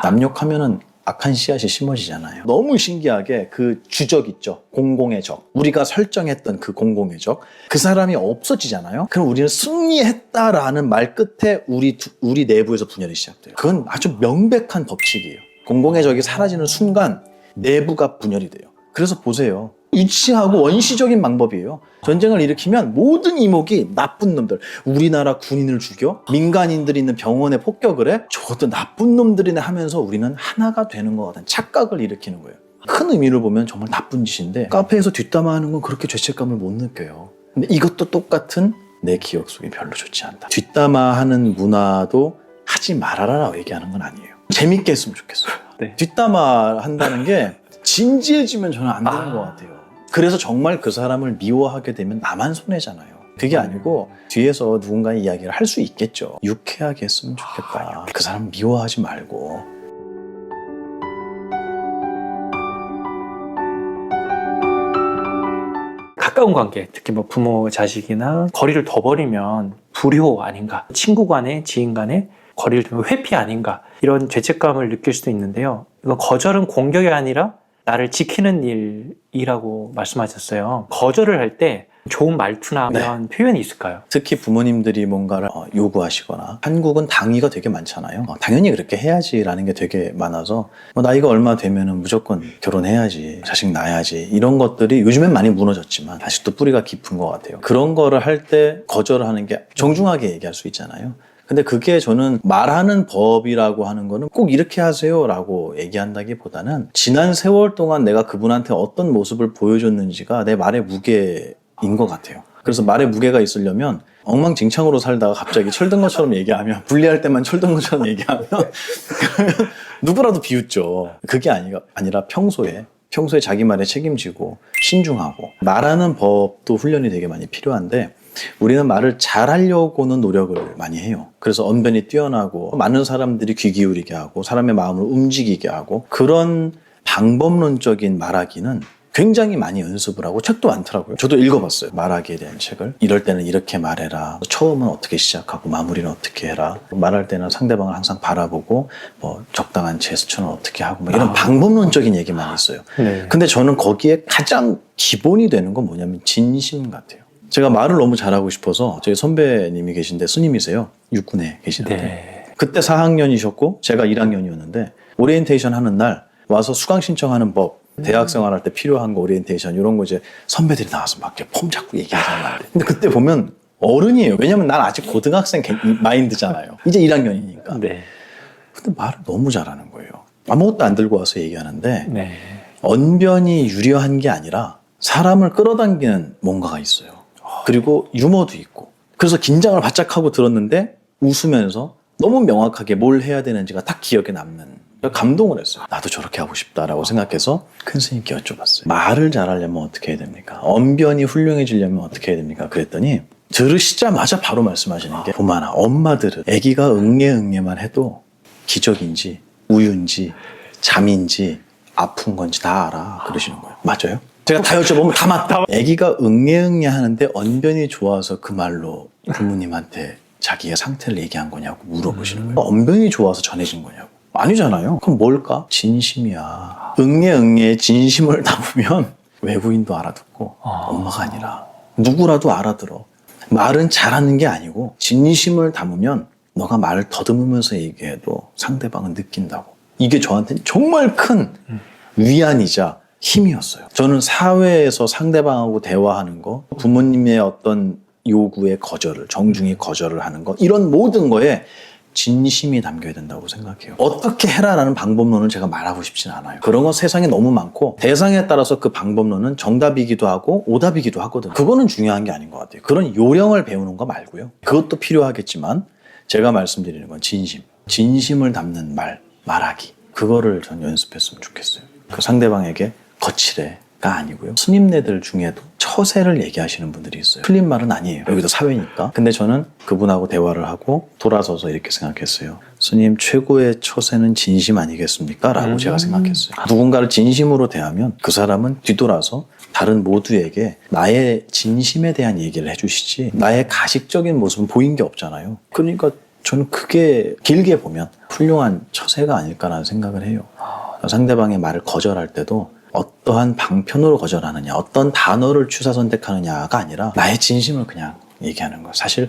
남욕하면은 악한 씨앗이 심어지잖아요. 너무 신기하게 그 주적 있죠. 공공의 적. 우리가 설정했던 그 공공의 적. 그 사람이 없어지잖아요. 그럼 우리는 승리했다라는 말 끝에 우리 내부에서 분열이 시작돼요. 그건 아주 명백한 법칙이에요. 공공의 적이 사라지는 순간 내부가 분열이 돼요. 그래서 보세요. 유치하고 원시적인 방법이에요. 전쟁을 일으키면 모든 이목이 나쁜 놈들, 우리나라 군인을 죽여 민간인들이 있는 병원에 폭격을 해, 저것도 나쁜 놈들이네 하면서 우리는 하나가 되는 것 같은 착각을 일으키는 거예요. 큰 의미를 보면 정말 나쁜 짓인데 카페에서 뒷담화하는 건 그렇게 죄책감을 못 느껴요. 근데 이것도 똑같은 내 기억 속에 별로 좋지 않다. 뒷담화하는 문화도 하지 말아라라고 얘기하는 건 아니에요. 재밌게 했으면 좋겠어요. 네. 뒷담화 한다는 게 진지해지면 저는 안 되는 것 같아요. 그래서 정말 그 사람을 미워하게 되면 나만 손해잖아요. 그게 아니고 뒤에서 누군가의 이야기를 할 수 있겠죠. 유쾌하게 했으면 좋겠다. 그 사람 미워하지 말고. 가까운 관계, 특히 뭐 부모, 자식이나 거리를 둬버리면 불효 아닌가, 친구 간에, 지인 간에 거리를 두면 회피 아닌가, 이런 죄책감을 느낄 수도 있는데요. 이건 거절은 공격이 아니라 나를 지키는 일이라고 말씀하셨어요. 거절을 할 때 좋은 말투나 그런 표현이 있을까요? 특히 부모님들이 뭔가를 요구하시거나, 한국은 당위가 되게 많잖아요. 당연히 그렇게 해야지라는 게 되게 많아서 나이가 얼마 되면은 무조건 결혼해야지, 자식 낳아야지, 이런 것들이 요즘엔 많이 무너졌지만 아직도 뿌리가 깊은 것 같아요. 그런 거를 할 때 거절하는 게 정중하게 얘기할 수 있잖아요. 근데 그게 저는 말하는 법이라고 하는 거는 꼭 이렇게 하세요 라고 얘기한다기보다는 지난 세월 동안 내가 그분한테 어떤 모습을 보여줬는지가 내 말의 무게인 것 같아요. 그래서 말의 무게가 있으려면 엉망진창으로 살다가 갑자기 철든 것처럼 얘기하면, 분리할 때만 철든 것처럼 얘기하면 그러면 누구라도 비웃죠. 그게 아니라 평소에 자기 말에 책임지고 신중하고, 말하는 법도 훈련이 되게 많이 필요한데 우리는 말을 잘하려고는 노력을 많이 해요. 그래서 언변이 뛰어나고 많은 사람들이 귀 기울이게 하고 사람의 마음을 움직이게 하고, 그런 방법론적인 말하기는 굉장히 많이 연습을 하고 책도 많더라고요. 저도 읽어봤어요. 말하기에 대한 책을. 이럴 때는 이렇게 말해라. 처음은 어떻게 시작하고 마무리는 어떻게 해라. 말할 때는 상대방을 항상 바라보고 뭐 적당한 제스처는 어떻게 하고 뭐 이런 방법론적인 얘기 많이 있어요. 네. 근데 저는 거기에 가장 기본이 되는 건 뭐냐면 진심 같아요. 제가 말을 너무 잘하고 싶어서, 저희 선배님이 계신데 스님이세요. 육군에 계시는데 네. 그때 4학년이셨고 제가 1학년이었는데 오리엔테이션 하는 날 와서 수강 신청하는 법, 대학생활 할 때 필요한 거, 오리엔테이션 이런 거 이제 선배들이 나와서 막 폼 잡고 얘기하잖아요. 근데 그때 보면 어른이에요. 왜냐면 난 아직 고등학생 마인드잖아요. 이제 1학년이니까. 네. 근데 말을 너무 잘하는 거예요. 아무것도 안 들고 와서 얘기하는데 네. 언변이 유려한 게 아니라 사람을 끌어당기는 뭔가가 있어요. 그리고 유머도 있고. 그래서 긴장을 바짝 하고 들었는데 웃으면서 너무 명확하게 뭘 해야 되는지가 딱 기억에 남는, 감동을 했어요. 나도 저렇게 하고 싶다라고 생각해서 큰 스님께 여쭤봤어요. 말을 잘하려면 어떻게 해야 됩니까? 언변이 훌륭해지려면 어떻게 해야 됩니까? 그랬더니 들으시자마자 바로 말씀하시는 게, 보마나 엄마들은 아기가 응애응애만 해도 기적인지 우유인지 잠인지 아픈 건지 다 알아 그러시는 거예요. 맞아요? 제가 다 여쭤보면 다 맞다. 아기가 응애응애 하는데 언변이 좋아서 그 말로 부모님한테 자기의 상태를 얘기한 거냐고 물어보시는 거예요. 언변이 좋아서 전해진 거냐고. 아니잖아요. 그럼 뭘까? 진심이야. 응애응애에 진심을 담으면 외부인도 알아듣고 엄마가 아니라 누구라도 알아들어. 말은 잘하는 게 아니고 진심을 담으면 너가 말을 더듬으면서 얘기해도 상대방은 느낀다고. 이게 저한테는 정말 큰 위안이자 힘이었어요. 저는 사회에서 상대방하고 대화하는 거, 부모님의 어떤 요구에 거절을, 정중히 거절을 하는 거, 이런 모든 거에 진심이 담겨야 된다고 생각해요. 어떻게 해라라는 방법론을 제가 말하고 싶진 않아요. 그런 건 세상에 너무 많고 대상에 따라서 그 방법론은 정답이기도 하고 오답이기도 하거든요. 그거는 중요한 게 아닌 것 같아요. 그런 요령을 배우는 거 말고요. 그것도 필요하겠지만 제가 말씀드리는 건 진심을 담는 말하기. 그거를 전 연습했으면 좋겠어요. 그 상대방에게 거칠해가 아니고요. 스님네들 중에도 처세를 얘기하시는 분들이 있어요. 틀린 말은 아니에요. 여기도 사회니까. 근데 저는 그분하고 대화를 하고 돌아서서 이렇게 생각했어요. 스님, 최고의 처세는 진심 아니겠습니까? 라고 제가 생각했어요. 누군가를 진심으로 대하면 그 사람은 뒤돌아서 다른 모두에게 나의 진심에 대한 얘기를 해주시지 나의 가식적인 모습은 보인 게 없잖아요. 그러니까 저는 그게 길게 보면 훌륭한 처세가 아닐까라는 생각을 해요. 상대방의 말을 거절할 때도 어떠한 방편으로 거절하느냐, 어떤 단어를 취사 선택하느냐가 아니라 나의 진심을 그냥 얘기하는 거예요. 사실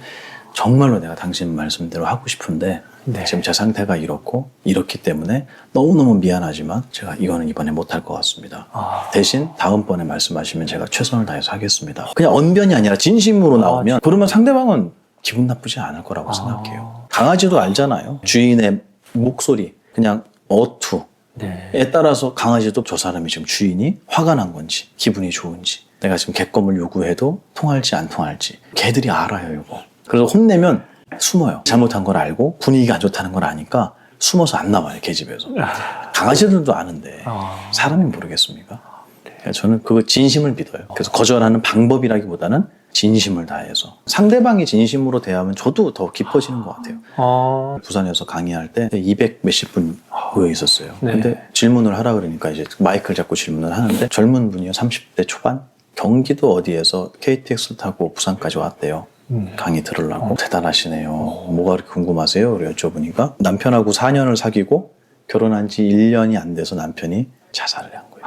정말로 내가 당신 말씀대로 하고 싶은데 네. 지금 제 상태가 이렇기 때문에 너무너무 미안하지만 제가 이거는 이번에 못할 것 같습니다. 대신 다음번에 말씀하시면 제가 최선을 다해서 하겠습니다. 그냥 언변이 아니라 진심으로 나오면 그러면 상대방은 기분 나쁘지 않을 거라고 생각해요. 강아지도 알잖아요. 주인의 목소리, 그냥 어투 에 따라서 강아지도 저 사람이 지금 주인이 화가 난 건지 기분이 좋은지 내가 지금 객검을 요구해도 통할지 안 통할지 개들이 알아요 이거. 그래서 혼내면 숨어요. 잘못한 걸 알고 분위기가 안 좋다는 걸 아니까 숨어서 안 나와요 개집에서. 강아지들도 아는데 사람이 모르겠습니까? 저는 그거 진심을 믿어요. 그래서 거절하는 방법이라기보다는 진심을 다해서 상대방이 진심으로 대하면 저도 더 깊어지는 것 같아요. 부산에서 강의할 때 200 몇십 분 모여 있었어요. 네. 근데 질문을 하라 그러니까 이제 마이크를 잡고 질문을 하는데 젊은 분이요 30대 초반 경기도 어디에서 KTX를 타고 부산까지 왔대요. 강의 들으려고. 대단하시네요. 뭐가 그렇게 궁금하세요? 그래 여쭤보니까 남편하고 4년을 사귀고 결혼한 지 1년이 안 돼서 남편이 자살을 한 거예요.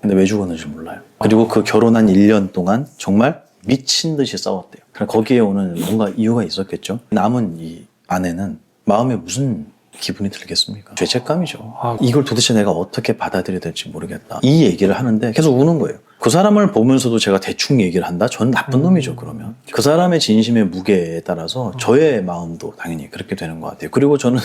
근데 왜 죽었는지 몰라요. 그리고 그 결혼한 1년 동안 정말 미친 듯이 싸웠대요. 그러니까 거기에 오는 뭔가 이유가 있었겠죠. 남은 이 아내는 마음에 무슨 기분이 들겠습니까? 죄책감이죠. 이걸 도대체 내가 어떻게 받아들여야 될지 모르겠다. 이 얘기를 하는데 계속 우는 거예요. 그 사람을 보면서도 제가 대충 얘기를 한다? 전 나쁜 놈이죠, 그러면. 그 사람의 진심의 무게에 따라서 저의 마음도 당연히 그렇게 되는 것 같아요. 그리고 저는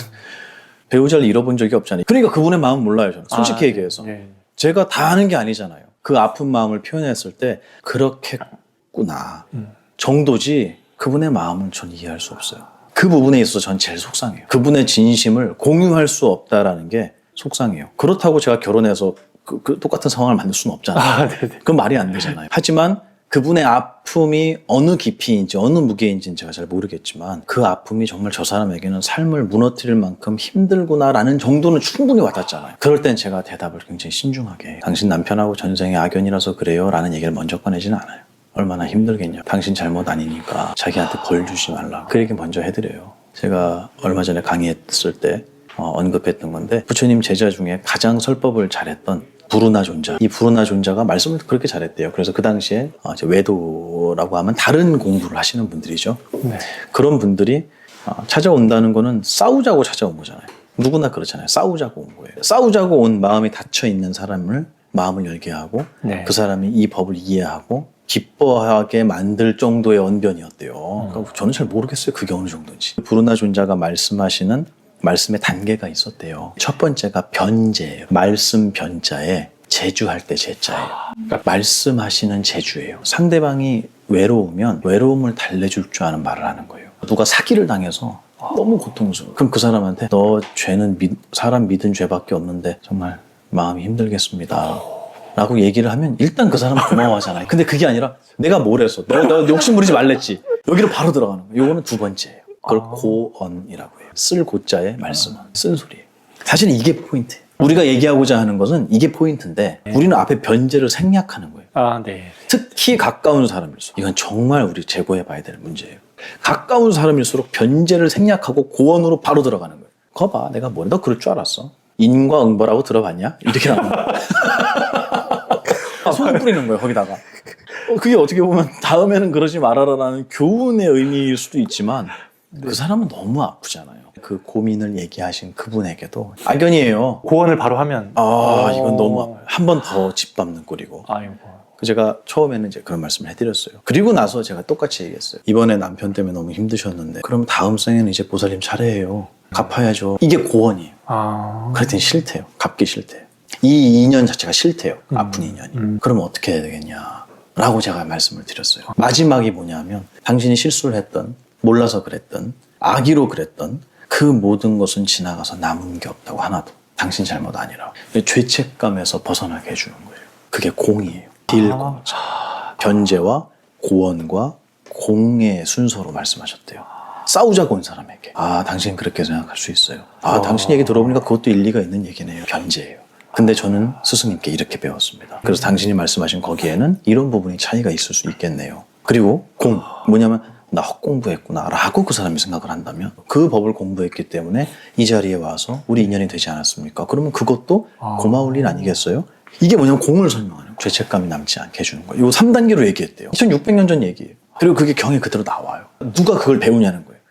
배우자를 잃어본 적이 없잖아요. 그러니까 그분의 마음 몰라요, 저는. 솔직히 얘기해서. 네. 제가 다 아는 게 아니잖아요. 그 아픈 마음을 표현했을 때 그렇겠구나 정도지 그분의 마음은 전 이해할 수 없어요. 그 부분에 있어서 전 제일 속상해요. 그분의 진심을 공유할 수 없다라는 게 속상해요. 그렇다고 제가 결혼해서 그 똑같은 상황을 만들 수는 없잖아요. 그건 말이 안 되잖아요. 하지만 그분의 아픔이 어느 깊이인지 어느 무게인지는 제가 잘 모르겠지만 그 아픔이 정말 저 사람에게는 삶을 무너뜨릴 만큼 힘들구나라는 정도는 충분히 와닿잖아요. 그럴 땐 제가 대답을 굉장히 신중하게 해요. 당신 남편하고 전생에 악연이라서 그래요 라는 얘기를 먼저 꺼내지는 않아요. 얼마나 힘들겠냐. 당신 잘못 아니니까 자기한테 벌 주지 말라. 그 얘기 먼저 해드려요. 제가 얼마 전에 강의했을 때 언급했던 건데 부처님 제자 중에 가장 설법을 잘했던 부르나 존자. 이 부르나 존자가 말씀을 그렇게 잘했대요. 그래서 그 당시에 외도라고 하면 다른 공부를 하시는 분들이죠. 네. 그런 분들이 찾아온다는 거는 싸우자고 찾아온 거잖아요. 누구나 그렇잖아요. 싸우자고 온 거예요. 싸우자고 온 마음이 닫혀있는 사람을 마음을 열게 하고 네. 그 사람이 이 법을 이해하고 기뻐하게 만들 정도의 언변이었대요. 그러니까 저는 잘 모르겠어요. 그게 어느 정도인지. 부르나 존자가 말씀하시는 말씀의 단계가 있었대요. 첫 번째가 변제예요. 말씀 변자에 제주할 때 제자예요. 그러니까 말씀하시는 제주예요. 상대방이 외로우면 외로움을 달래줄 줄 아는 말을 하는 거예요. 누가 사기를 당해서 너무 고통스러워. 그럼 그 사람한테 너 죄는 사람 믿은 죄밖에 없는데 정말 마음이 힘들겠습니다. 라고 얘기를 하면 일단 그 사람은 고마워하잖아요. 근데 그게 아니라 내가 뭘 했어. 너 욕심 부리지 말랬지. 여기로 바로 들어가는 거예요. 요거는 두 번째예요. 그걸 고언이라고 해요. 쓸 고자의 말씀은 쓴소리예요. 사실은 이게 포인트예요. 우리가 얘기하고자 하는 것은 이게 포인트인데 우리는 앞에 변제를 생략하는 거예요. 네. 특히 가까운 사람일수록 이건 정말 우리 재고해 봐야 될 문제예요. 가까운 사람일수록 변제를 생략하고 고언으로 바로 들어가는 거예요. 거 봐, 내가 뭐래? 너 그럴 줄 알았어. 인과응보라고 들어봤냐? 이렇게 나오는 거예요. 소금 뿌리는 거예요, 거기다가. 그게 어떻게 보면 다음에는 그러지 말아라라는 교훈의 의미일 수도 있지만 그 사람은 너무 아프잖아요. 그 고민을 얘기하신 그분에게도 악연이에요. 고언을 바로 하면 이건 너무 한 번 더 짓밟는 꼴이고. 아이고. 제가 처음에는 이제 그런 말씀을 해드렸어요. 그리고 나서 제가 똑같이 얘기했어요. 이번에 남편 때문에 너무 힘드셨는데 그럼 다음 생에는 이제 보살님 차례예요. 갚아야죠. 이게 고언이에요. 그랬더니 싫대요. 갚기 싫대요. 이 인연 자체가 싫대요. 아픈 인연이. 그러면 어떻게 해야 되겠냐 라고 제가 말씀을 드렸어요. 마지막이 뭐냐면 당신이 실수를 했던, 몰라서 그랬던, 악의로 그랬던 그 모든 것은 지나가서 남은 게 없다고. 하나도. 당신 잘못 아니라. 죄책감에서 벗어나게 해주는 거예요. 그게 공이에요. 딜공. 변제와 고언과 공의 순서로 말씀하셨대요. 싸우자고 온 사람에게. 당신 그렇게 생각할 수 있어요. 당신 얘기 들어보니까 그것도 일리가 있는 얘기네요. 변제예요. 근데 저는 스승님께 이렇게 배웠습니다. 그래서 당신이 말씀하신 거기에는 이런 부분이 차이가 있을 수 있겠네요. 그리고 공. 뭐냐면 나 헛공부했구나 라고 그 사람이 생각을 한다면 그 법을 공부했기 때문에 이 자리에 와서 우리 인연이 되지 않았습니까? 그러면 그것도 고마울 일 아니겠어요? 이게 뭐냐면 공을 설명하는 거예요. 죄책감이 남지 않게 해주는 거예요. 이 3단계로 얘기했대요. 2600년 전 얘기예요. 그리고 그게 경에 그대로 나와요. 누가 그걸 배우냐는 거예요.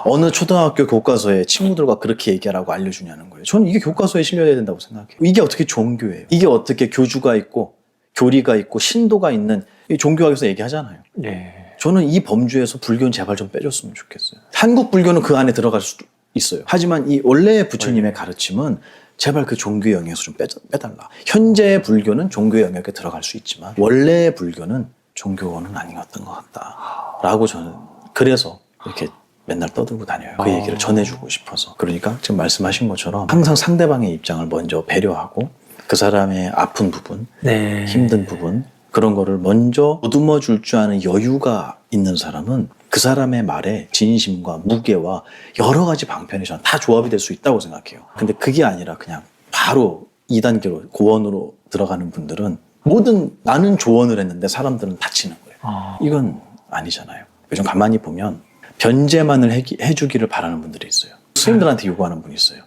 어느 초등학교 교과서에 친구들과 그렇게 얘기하라고 알려주냐는 거예요. 저는 이게 교과서에 실려야 된다고 생각해요. 이게 어떻게 종교예요? 이게 어떻게 교주가 있고 교리가 있고 신도가 있는 이 종교학에서 얘기하잖아요. 네. 저는 이 범주에서 불교는 제발 좀 빼줬으면 좋겠어요. 한국 불교는 그 안에 들어갈 수도 있어요. 하지만 이 원래 부처님의 가르침은 제발 그 종교 영역에서 좀 빼달라. 현재 불교는 종교 영역에 들어갈 수 있지만 원래 불교는 종교는 아니었던 것 같다 라고 저는 그래서 이렇게 맨날 떠들고 다녀요. 그 얘기를 전해주고 싶어서. 그러니까 지금 말씀하신 것처럼 항상 상대방의 입장을 먼저 배려하고 그 사람의 아픈 부분, 네. 힘든 부분 그런 거를 먼저 보듬어 줄 줄 아는 여유가 있는 사람은 그 사람의 말에 진심과 무게와 여러 가지 방편이 저는 다 조합이 될 수 있다고 생각해요. 근데 그게 아니라 그냥 바로 2단계로 고원으로 들어가는 분들은 나는 조언을 했는데 사람들은 다치는 거예요. 이건 아니잖아요. 요즘 가만히 보면 변제만을 해주기를 바라는 분들이 있어요. 스님들한테 요구하는 분이 있어요.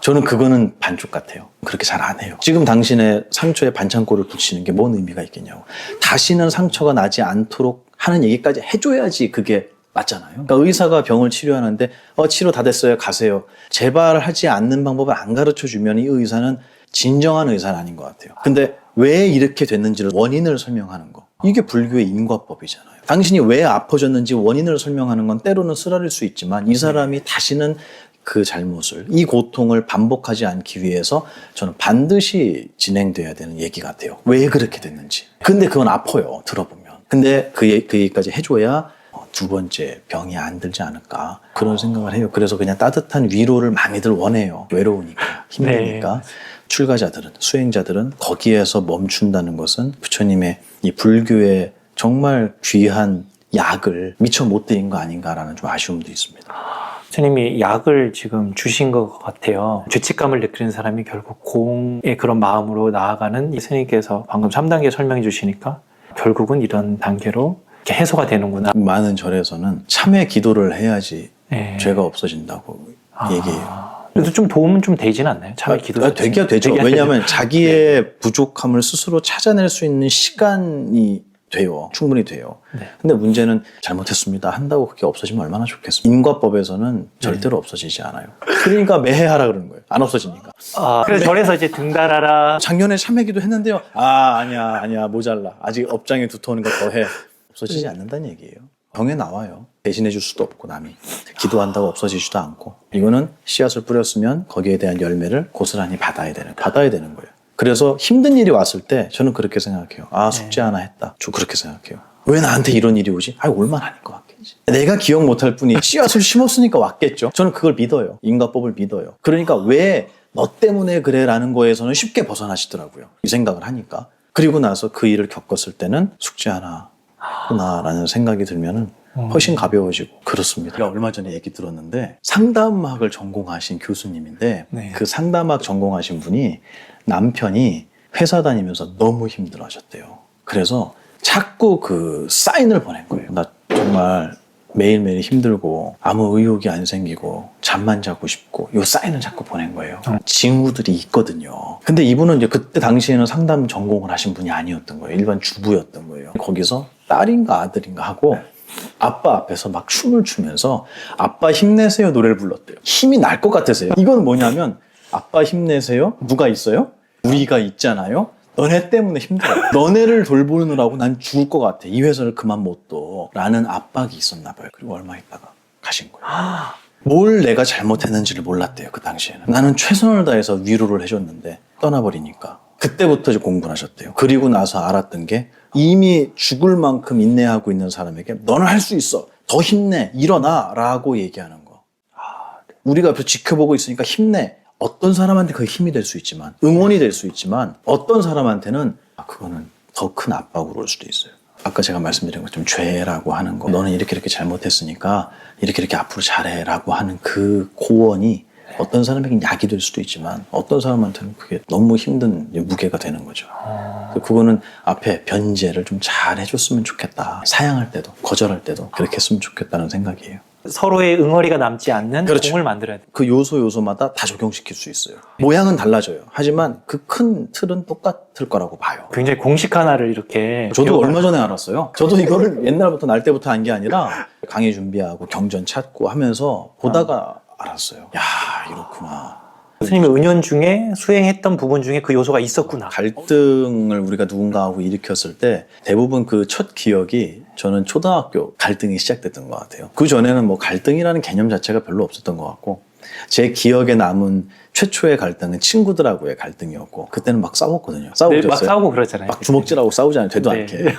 저는 그거는 반쪽 같아요. 그렇게 잘 안 해요. 지금 당신의 상처에 반창고를 붙이는 게 뭔 의미가 있겠냐고. 다시는 상처가 나지 않도록 하는 얘기까지 해줘야지 그게 맞잖아요. 그러니까 의사가 병을 치료하는데 치료 다 됐어요. 가세요. 재발하지 않는 방법을 안 가르쳐주면 이 의사는 진정한 의사는 아닌 것 같아요. 근데 왜 이렇게 됐는지를 원인을 설명하는 거. 이게 불교의 인과법이잖아요. 당신이 왜 아파졌는지 원인을 설명하는 건 때로는 쓰라릴 수 있지만 이 사람이 다시는 그 잘못을, 이 고통을 반복하지 않기 위해서 저는 반드시 진행돼야 되는 얘기 같아요. 왜 그렇게 됐는지. 근데 그건 아파요, 들어보면. 근데 그 얘기까지 해줘야 두 번째 병이 안 들지 않을까 그런 생각을 해요. 그래서 그냥 따뜻한 위로를 많이들 원해요. 외로우니까, 힘드니까. 네. 출가자들은, 수행자들은 거기에서 멈춘다는 것은 부처님의 이 불교의 정말 귀한 약을 미처 못 드린 거 아닌가라는 좀 아쉬움도 있습니다. 스님이 약을 지금 주신 것 같아요. 죄책감을 느끼는 사람이 결국 공의 그런 마음으로 나아가는 이 스님께서 방금 3단계 설명해 주시니까 결국은 이런 단계로 이렇게 해소가 되는구나. 많은 절에서는 참회 기도를 해야지 네. 죄가 없어지신다고 얘기해요. 그래도 좀 도움은 좀 되지는 않나요? 참회 기도 되기야 되죠. 왜냐하면 자기의 부족함을 스스로 찾아낼 수 있는 시간이 돼요. 충분히 돼요. 네. 근데 문제는 잘못했습니다 한다고 그게 없어지면 얼마나 좋겠습니까? 인과법에서는 절대로 없어지지 않아요. 그러니까 매해 하라 그러는 거예요. 안 없어지니까. 그래서 절에서 이제 등달하라. 작년에 참회기도 했는데요. 아니야 모자라. 아직 업장에 두터우는 거 더 해. 없어지지 않는다는 얘기예요. 병에 나와요. 대신해 줄 수도 없고 남이. 기도한다고 없어지지도 않고. 이거는 씨앗을 뿌렸으면 거기에 대한 열매를 고스란히 받아야 되는 거예요. 그래서 힘든 일이 왔을 때 저는 그렇게 생각해요. 숙제 하나 했다. 저 그렇게 생각해요. 왜 나한테 이런 일이 오지? 올만 아닐 것 같겠지. 내가 기억 못할 뿐이 씨앗을 심었으니까 왔겠죠. 저는 그걸 믿어요. 인과법을 믿어요. 그러니까 왜 너 때문에 그래 라는 거에서는 쉽게 벗어나시더라고요. 이 생각을 하니까. 그리고 나서 그 일을 겪었을 때는 숙제 하나 했구나 라는 생각이 들면은 훨씬 가벼워지고 그렇습니다. 제가 얼마 전에 얘기 들었는데 상담학을 전공하신 교수님인데 네. 그 상담학 전공하신 분이 남편이 회사 다니면서 너무 힘들어 하셨대요. 그래서 자꾸 그 사인을 보낸 거예요. 나 정말 매일매일 힘들고 아무 의욕이 안 생기고 잠만 자고 싶고 요 사인을 자꾸 보낸 거예요. 징후들이 있거든요. 근데 이분은 이제 그때 당시에는 상담 전공을 하신 분이 아니었던 거예요. 일반 주부였던 거예요. 거기서 딸인가 아들인가 하고 아빠 앞에서 막 춤을 추면서 아빠 힘내세요 노래를 불렀대요. 힘이 날 것 같아서요. 이건 뭐냐면 아빠 힘내세요? 누가 있어요? 우리가 있잖아요. 너네 때문에 힘들어. 너네를 돌보느라고 난 죽을 것 같아. 이 회사를 그만 못 둬. 라는 압박이 있었나 봐요. 그리고 얼마 있다가 가신 거예요. 뭘 내가 잘못했는지를 몰랐대요. 그 당시에는. 나는 최선을 다해서 위로를 해줬는데 떠나버리니까. 그때부터 이제 공부를 하셨대요. 그리고 나서 알았던 게 이미 죽을 만큼 인내하고 있는 사람에게 너는 할 수 있어. 더 힘내. 일어나. 라고 얘기하는 거. 우리가 옆에서 지켜보고 있으니까 힘내. 어떤 사람한테 그게 힘이 될 수 있지만 응원이 될 수 있지만 어떤 사람한테는 그거는 더 큰 압박으로 올 수도 있어요. 아까 제가 말씀드린 것처럼 죄라고 하는 거 너는 이렇게 잘못했으니까 이렇게 앞으로 잘해라고 하는 그 고언이 어떤 사람에게는 약이 될 수도 있지만 어떤 사람한테는 그게 너무 힘든 무게가 되는 거죠. 그거는 앞에 변제를 좀 잘 해줬으면 좋겠다. 사양할 때도 거절할 때도 그렇게 했으면 좋겠다는 생각이에요. 서로의 응어리가 남지 않는 그렇죠. 공을 만들어야 돼. 그 요소마다 다 적용시킬 수 있어요. 모양은 달라져요. 하지만 그 큰 틀은 똑같을 거라고 봐요. 굉장히 공식 하나를 이렇게 저도 배워라. 얼마 전에 알았어요. 저도 이거를 옛날부터 날 때부터 한 게 아니라 강의 준비하고 경전 찾고 하면서 보다가 알았어요. 야, 이렇구나. 스님의 은연중에 수행했던 부분 중에 그 요소가 있었구나. 갈등을 우리가 누군가하고 일으켰을 때 대부분 그 첫 기억이 저는 초등학교 갈등이 시작됐던 것 같아요. 그 전에는 뭐 갈등이라는 개념 자체가 별로 없었던 것 같고 제 기억에 남은 최초의 갈등은 친구들하고의 갈등이었고 그때는 막 싸웠거든요. 네, 막 싸우고 그러잖아요. 막 주먹질하고 싸우잖아요. 되도 네. 않게. 네.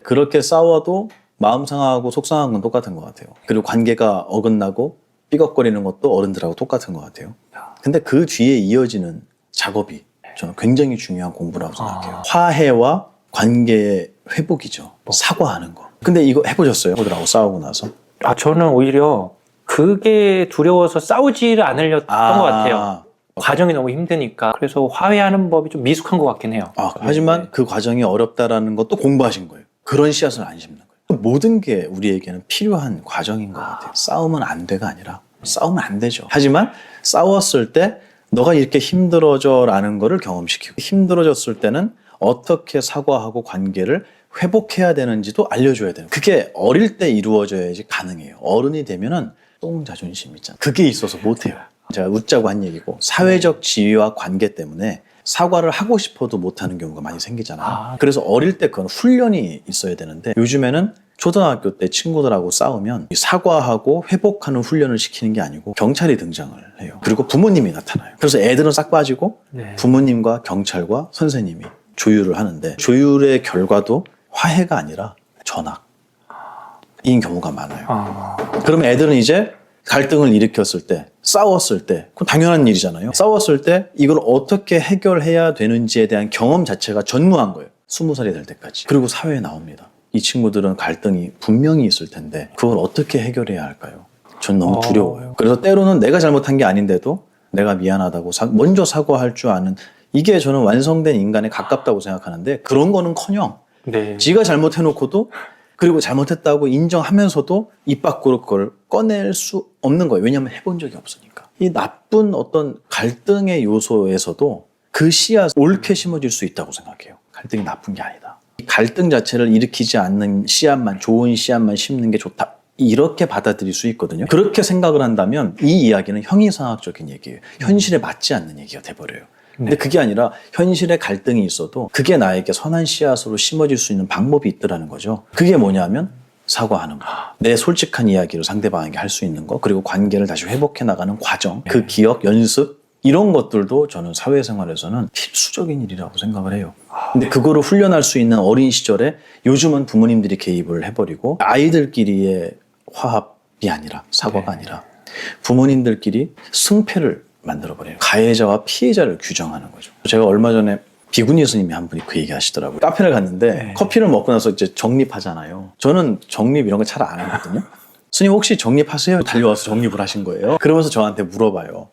그렇게 싸워도 마음 상하고 속상한 건 똑같은 것 같아요. 그리고 관계가 어긋나고 삐걱거리는 것도 어른들하고 똑같은 것 같아요. 근데 그 뒤에 이어지는 작업이 저는 굉장히 중요한 공부라고 생각해요. 화해와 관계의 회복이죠. 사과하는 거. 근데 이거 해보셨어요? 친구들하고 싸우고 나서? 저는 오히려 그게 두려워서 싸우지를 않으려던 것 같아요. 과정이 너무 힘드니까. 그래서 화해하는 법이 좀 미숙한 것 같긴 해요. 하지만 그 과정이 어렵다라는 것도 공부하신 거예요. 그런 씨앗을 안 심는 거예요. 모든 게 우리에게는 필요한 과정인 것 같아요. 싸우면 안 돼가 아니라 싸우면 안 되죠. 하지만 싸웠을 때 너가 이렇게 힘들어져 라는 거를 경험시키고 힘들어졌을 때는 어떻게 사과하고 관계를 회복해야 되는지도 알려줘야 돼요. 그게 어릴 때 이루어져야지 가능해요. 어른이 되면은 똥 자존심 있잖아요. 그게 있어서 못해요. 제가 웃자고 한 얘기고 사회적 지위와 관계 때문에 사과를 하고 싶어도 못하는 경우가 많이 생기잖아요. 그래서 어릴 때 그건 훈련이 있어야 되는데 요즘에는 초등학교 때 친구들하고 싸우면 사과하고 회복하는 훈련을 시키는 게 아니고 경찰이 등장을 해요. 그리고 부모님이 나타나요. 그래서 애들은 싹 빠지고 부모님과 경찰과 선생님이 조율을 하는데 조율의 결과도 화해가 아니라 전학인 경우가 많아요. 그러면 애들은 이제 갈등을 일으켰을 때, 싸웠을 때, 그건 당연한 일이잖아요. 싸웠을 때 이걸 어떻게 해결해야 되는지에 대한 경험 자체가 전무한 거예요. 20살이 될 때까지. 그리고 사회에 나옵니다. 이 친구들은 갈등이 분명히 있을 텐데 그걸 어떻게 해결해야 할까요? 전 너무 두려워요. 그래서 때로는 내가 잘못한 게 아닌데도 내가 미안하다고 먼저 사과할 줄 아는 이게 저는 완성된 인간에 가깝다고 생각하는데 그런 거는커녕 지가 잘못해놓고도 그리고 잘못했다고 인정하면서도 입 밖으로 그걸 꺼낼 수 없는 거예요. 왜냐하면 해본 적이 없으니까. 이 나쁜 어떤 갈등의 요소에서도 그 씨앗 옳게 심어질 수 있다고 생각해요. 갈등이 나쁜 게 아니다. 갈등 자체를 일으키지 않는 씨앗만, 좋은 씨앗만 심는 게 좋다. 이렇게 받아들일 수 있거든요. 그렇게 생각을 한다면 이 이야기는 형이상학적인 얘기예요. 현실에 맞지 않는 얘기가 돼버려요. 근데 그게 아니라 현실에 갈등이 있어도 그게 나에게 선한 씨앗으로 심어질 수 있는 방법이 있더라는 거죠. 그게 뭐냐면 사과하는 거. 내 솔직한 이야기로 상대방에게 할 수 있는 거. 그리고 관계를 다시 회복해 나가는 과정. 그 기억, 연습. 이런 것들도 저는 사회생활에서는 필수적인 일이라고 생각을 해요. 근데 그거를 훈련할 수 있는 어린 시절에 요즘은 부모님들이 개입을 해버리고 아이들끼리의 화합이 아니라 사과가 아니라 부모님들끼리 승패를 만들어버려요. 가해자와 피해자를 규정하는 거죠. 제가 얼마 전에 비구니 스님이 한 분이 그 얘기 하시더라고요. 카페를 갔는데 커피를 먹고 나서 이제 정립하잖아요. 저는 정립 이런 거 잘 안 하거든요. 스님 혹시 정립하세요? 달려와서 정립을 하신 거예요. 그러면서 저한테 물어봐요.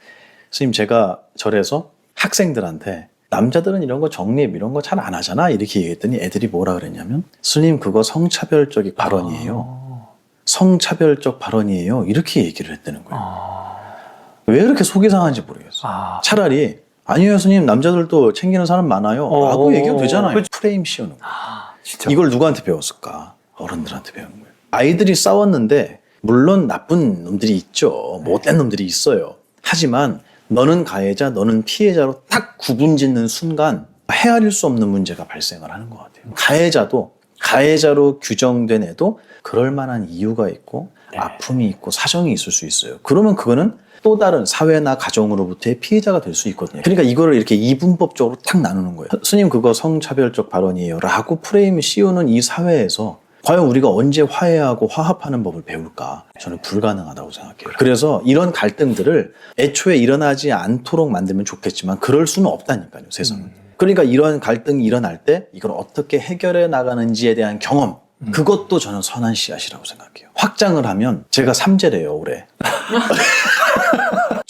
스님 제가 절에서 학생들한테 남자들은 이런 거 정립 이런 거 잘 안 하잖아 이렇게 얘기했더니 애들이 뭐라 그랬냐면 스님 그거 성차별적 발언이에요. 성차별적 발언이에요. 이렇게 얘기를 했다는 거예요. 왜 이렇게 속이 상한지 모르겠어요. 차라리 아니에요 스님 남자들도 챙기는 사람 많아요 라고 얘기하면 되잖아요. 프레임 씌우는 거예요. 이걸 누구한테 배웠을까? 어른들한테 배운 거예요. 아이들이 싸웠는데 물론 나쁜 놈들이 있죠. 못된 놈들이 있어요. 하지만 너는 가해자, 너는 피해자로 딱 구분짓는 순간 헤아릴 수 없는 문제가 발생을 하는 것 같아요. 가해자도 가해자로 규정된 애도 그럴 만한 이유가 있고 아픔이 있고 사정이 있을 수 있어요. 그러면 그거는 또 다른 사회나 가정으로부터의 피해자가 될 수 있거든요. 그러니까 이거를 이렇게 이분법적으로 딱 나누는 거예요. 스님 그거 성차별적 발언이에요 라고 프레임을 씌우는 이 사회에서 과연 우리가 언제 화해하고 화합하는 법을 배울까? 저는 불가능하다고 생각해요. 그래서 이런 갈등들을 애초에 일어나지 않도록 만들면 좋겠지만 그럴 수는 없다니까요, 세상은. 그러니까 이런 갈등이 일어날 때 이걸 어떻게 해결해 나가는지에 대한 경험, 그것도 저는 선한 씨앗이라고 생각해요. 확장을 하면 제가 3제래요, 올해.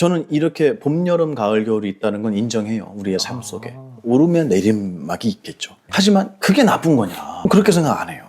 저는 이렇게 봄, 여름, 가을, 겨울이 있다는 건 인정해요. 우리의 삶 속에. 오르면 내리막이 있겠죠. 하지만 그게 나쁜 거냐? 그렇게 생각 안 해요.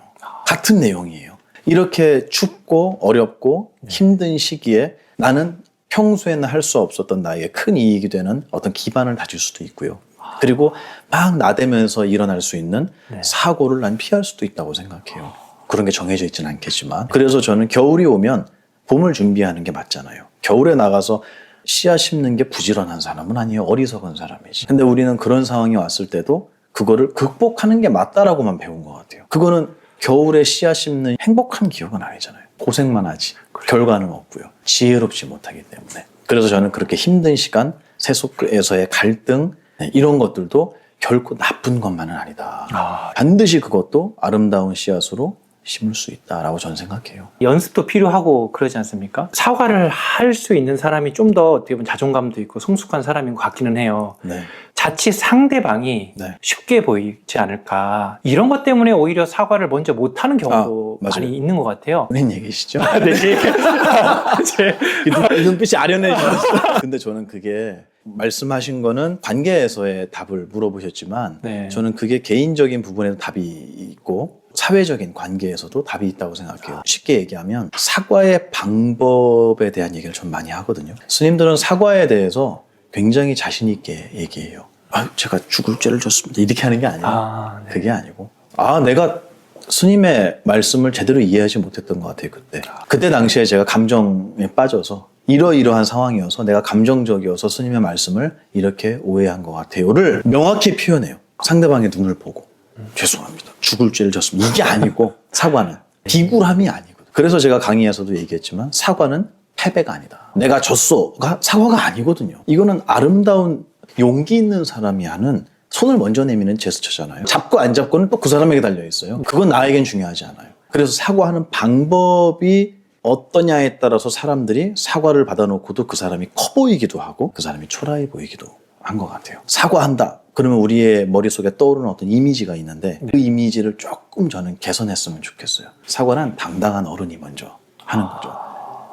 같은 내용이에요. 이렇게 춥고 어렵고 힘든 시기에 나는 평소에는 할 수 없었던 나에게 큰 이익이 되는 어떤 기반을 다질 수도 있고요. 그리고 막 나대면서 일어날 수 있는 사고를 난 피할 수도 있다고 생각해요. 그런 게 정해져 있지는 않겠지만. 그래서 저는 겨울이 오면 봄을 준비하는 게 맞잖아요. 겨울에 나가서 씨앗 심는 게 부지런한 사람은 아니에요. 어리석은 사람이지. 근데 우리는 그런 상황이 왔을 때도 그거를 극복하는 게 맞다라고만 배운 것 같아요. 그거는 겨울에 씨앗 심는 행복한 기억은 아니잖아요. 고생만 하지. 결과는 없고요. 지혜롭지 못하기 때문에. 그래서 저는 그렇게 힘든 시간, 세속에서의 갈등 이런 것들도 결코 나쁜 것만은 아니다. 반드시 그것도 아름다운 씨앗으로 심을 수 있다라고 저는 생각해요. 연습도 필요하고 그러지 않습니까? 사과를 할 수 있는 사람이 좀 더 어떻게 보면 자존감도 있고 성숙한 사람인 것 같기는 해요. 네. 자칫 상대방이 네. 쉽게 보이지 않을까. 이런 것 때문에 오히려 사과를 먼저 못하는 경우도 맞아요. 많이 있는 것 같아요. 본인 얘기시죠? 네. 제 눈빛이 아련해지셨어요. 근데 저는 그게 말씀하신 거는 관계에서의 답을 물어보셨지만 네. 저는 그게 개인적인 부분에도 답이 있고 사회적인 관계에서도 답이 있다고 생각해요. 쉽게 얘기하면 사과의 방법에 대한 얘기를 좀 많이 하거든요. 스님들은 사과에 대해서 굉장히 자신 있게 얘기해요. 제가 죽을 죄를 졌습니다. 이렇게 하는 게 아니에요. 네. 그게 아니고 내가 스님의 말씀을 제대로 이해하지 못했던 것 같아요. 그때 당시에 제가 감정에 빠져서 이러이러한 상황이어서 내가 감정적이어서 스님의 말씀을 이렇게 오해한 것 같아요를 명확히 표현해요. 상대방의 눈을 보고 죄송합니다. 죽을 죄를 졌습니다. 이게 아니고 사과는 비굴함이 아니거든. 그래서 제가 강의에서도 얘기했지만 사과는 패배가 아니다. 내가 졌어가 사과가 아니거든요. 이거는 아름다운 용기 있는 사람이 하는 손을 먼저 내미는 제스처잖아요. 잡고 안 잡고는 또 그 사람에게 달려있어요. 그건 나에겐 중요하지 않아요. 그래서 사과하는 방법이 어떠냐에 따라서 사람들이 사과를 받아놓고도 그 사람이 커 보이기도 하고 그 사람이 초라해 보이기도 한 것 같아요. 사과한다. 그러면 우리의 머릿속에 떠오르는 어떤 이미지가 있는데 그 이미지를 조금 저는 개선했으면 좋겠어요. 사과는 당당한 어른이 먼저 하는 거죠.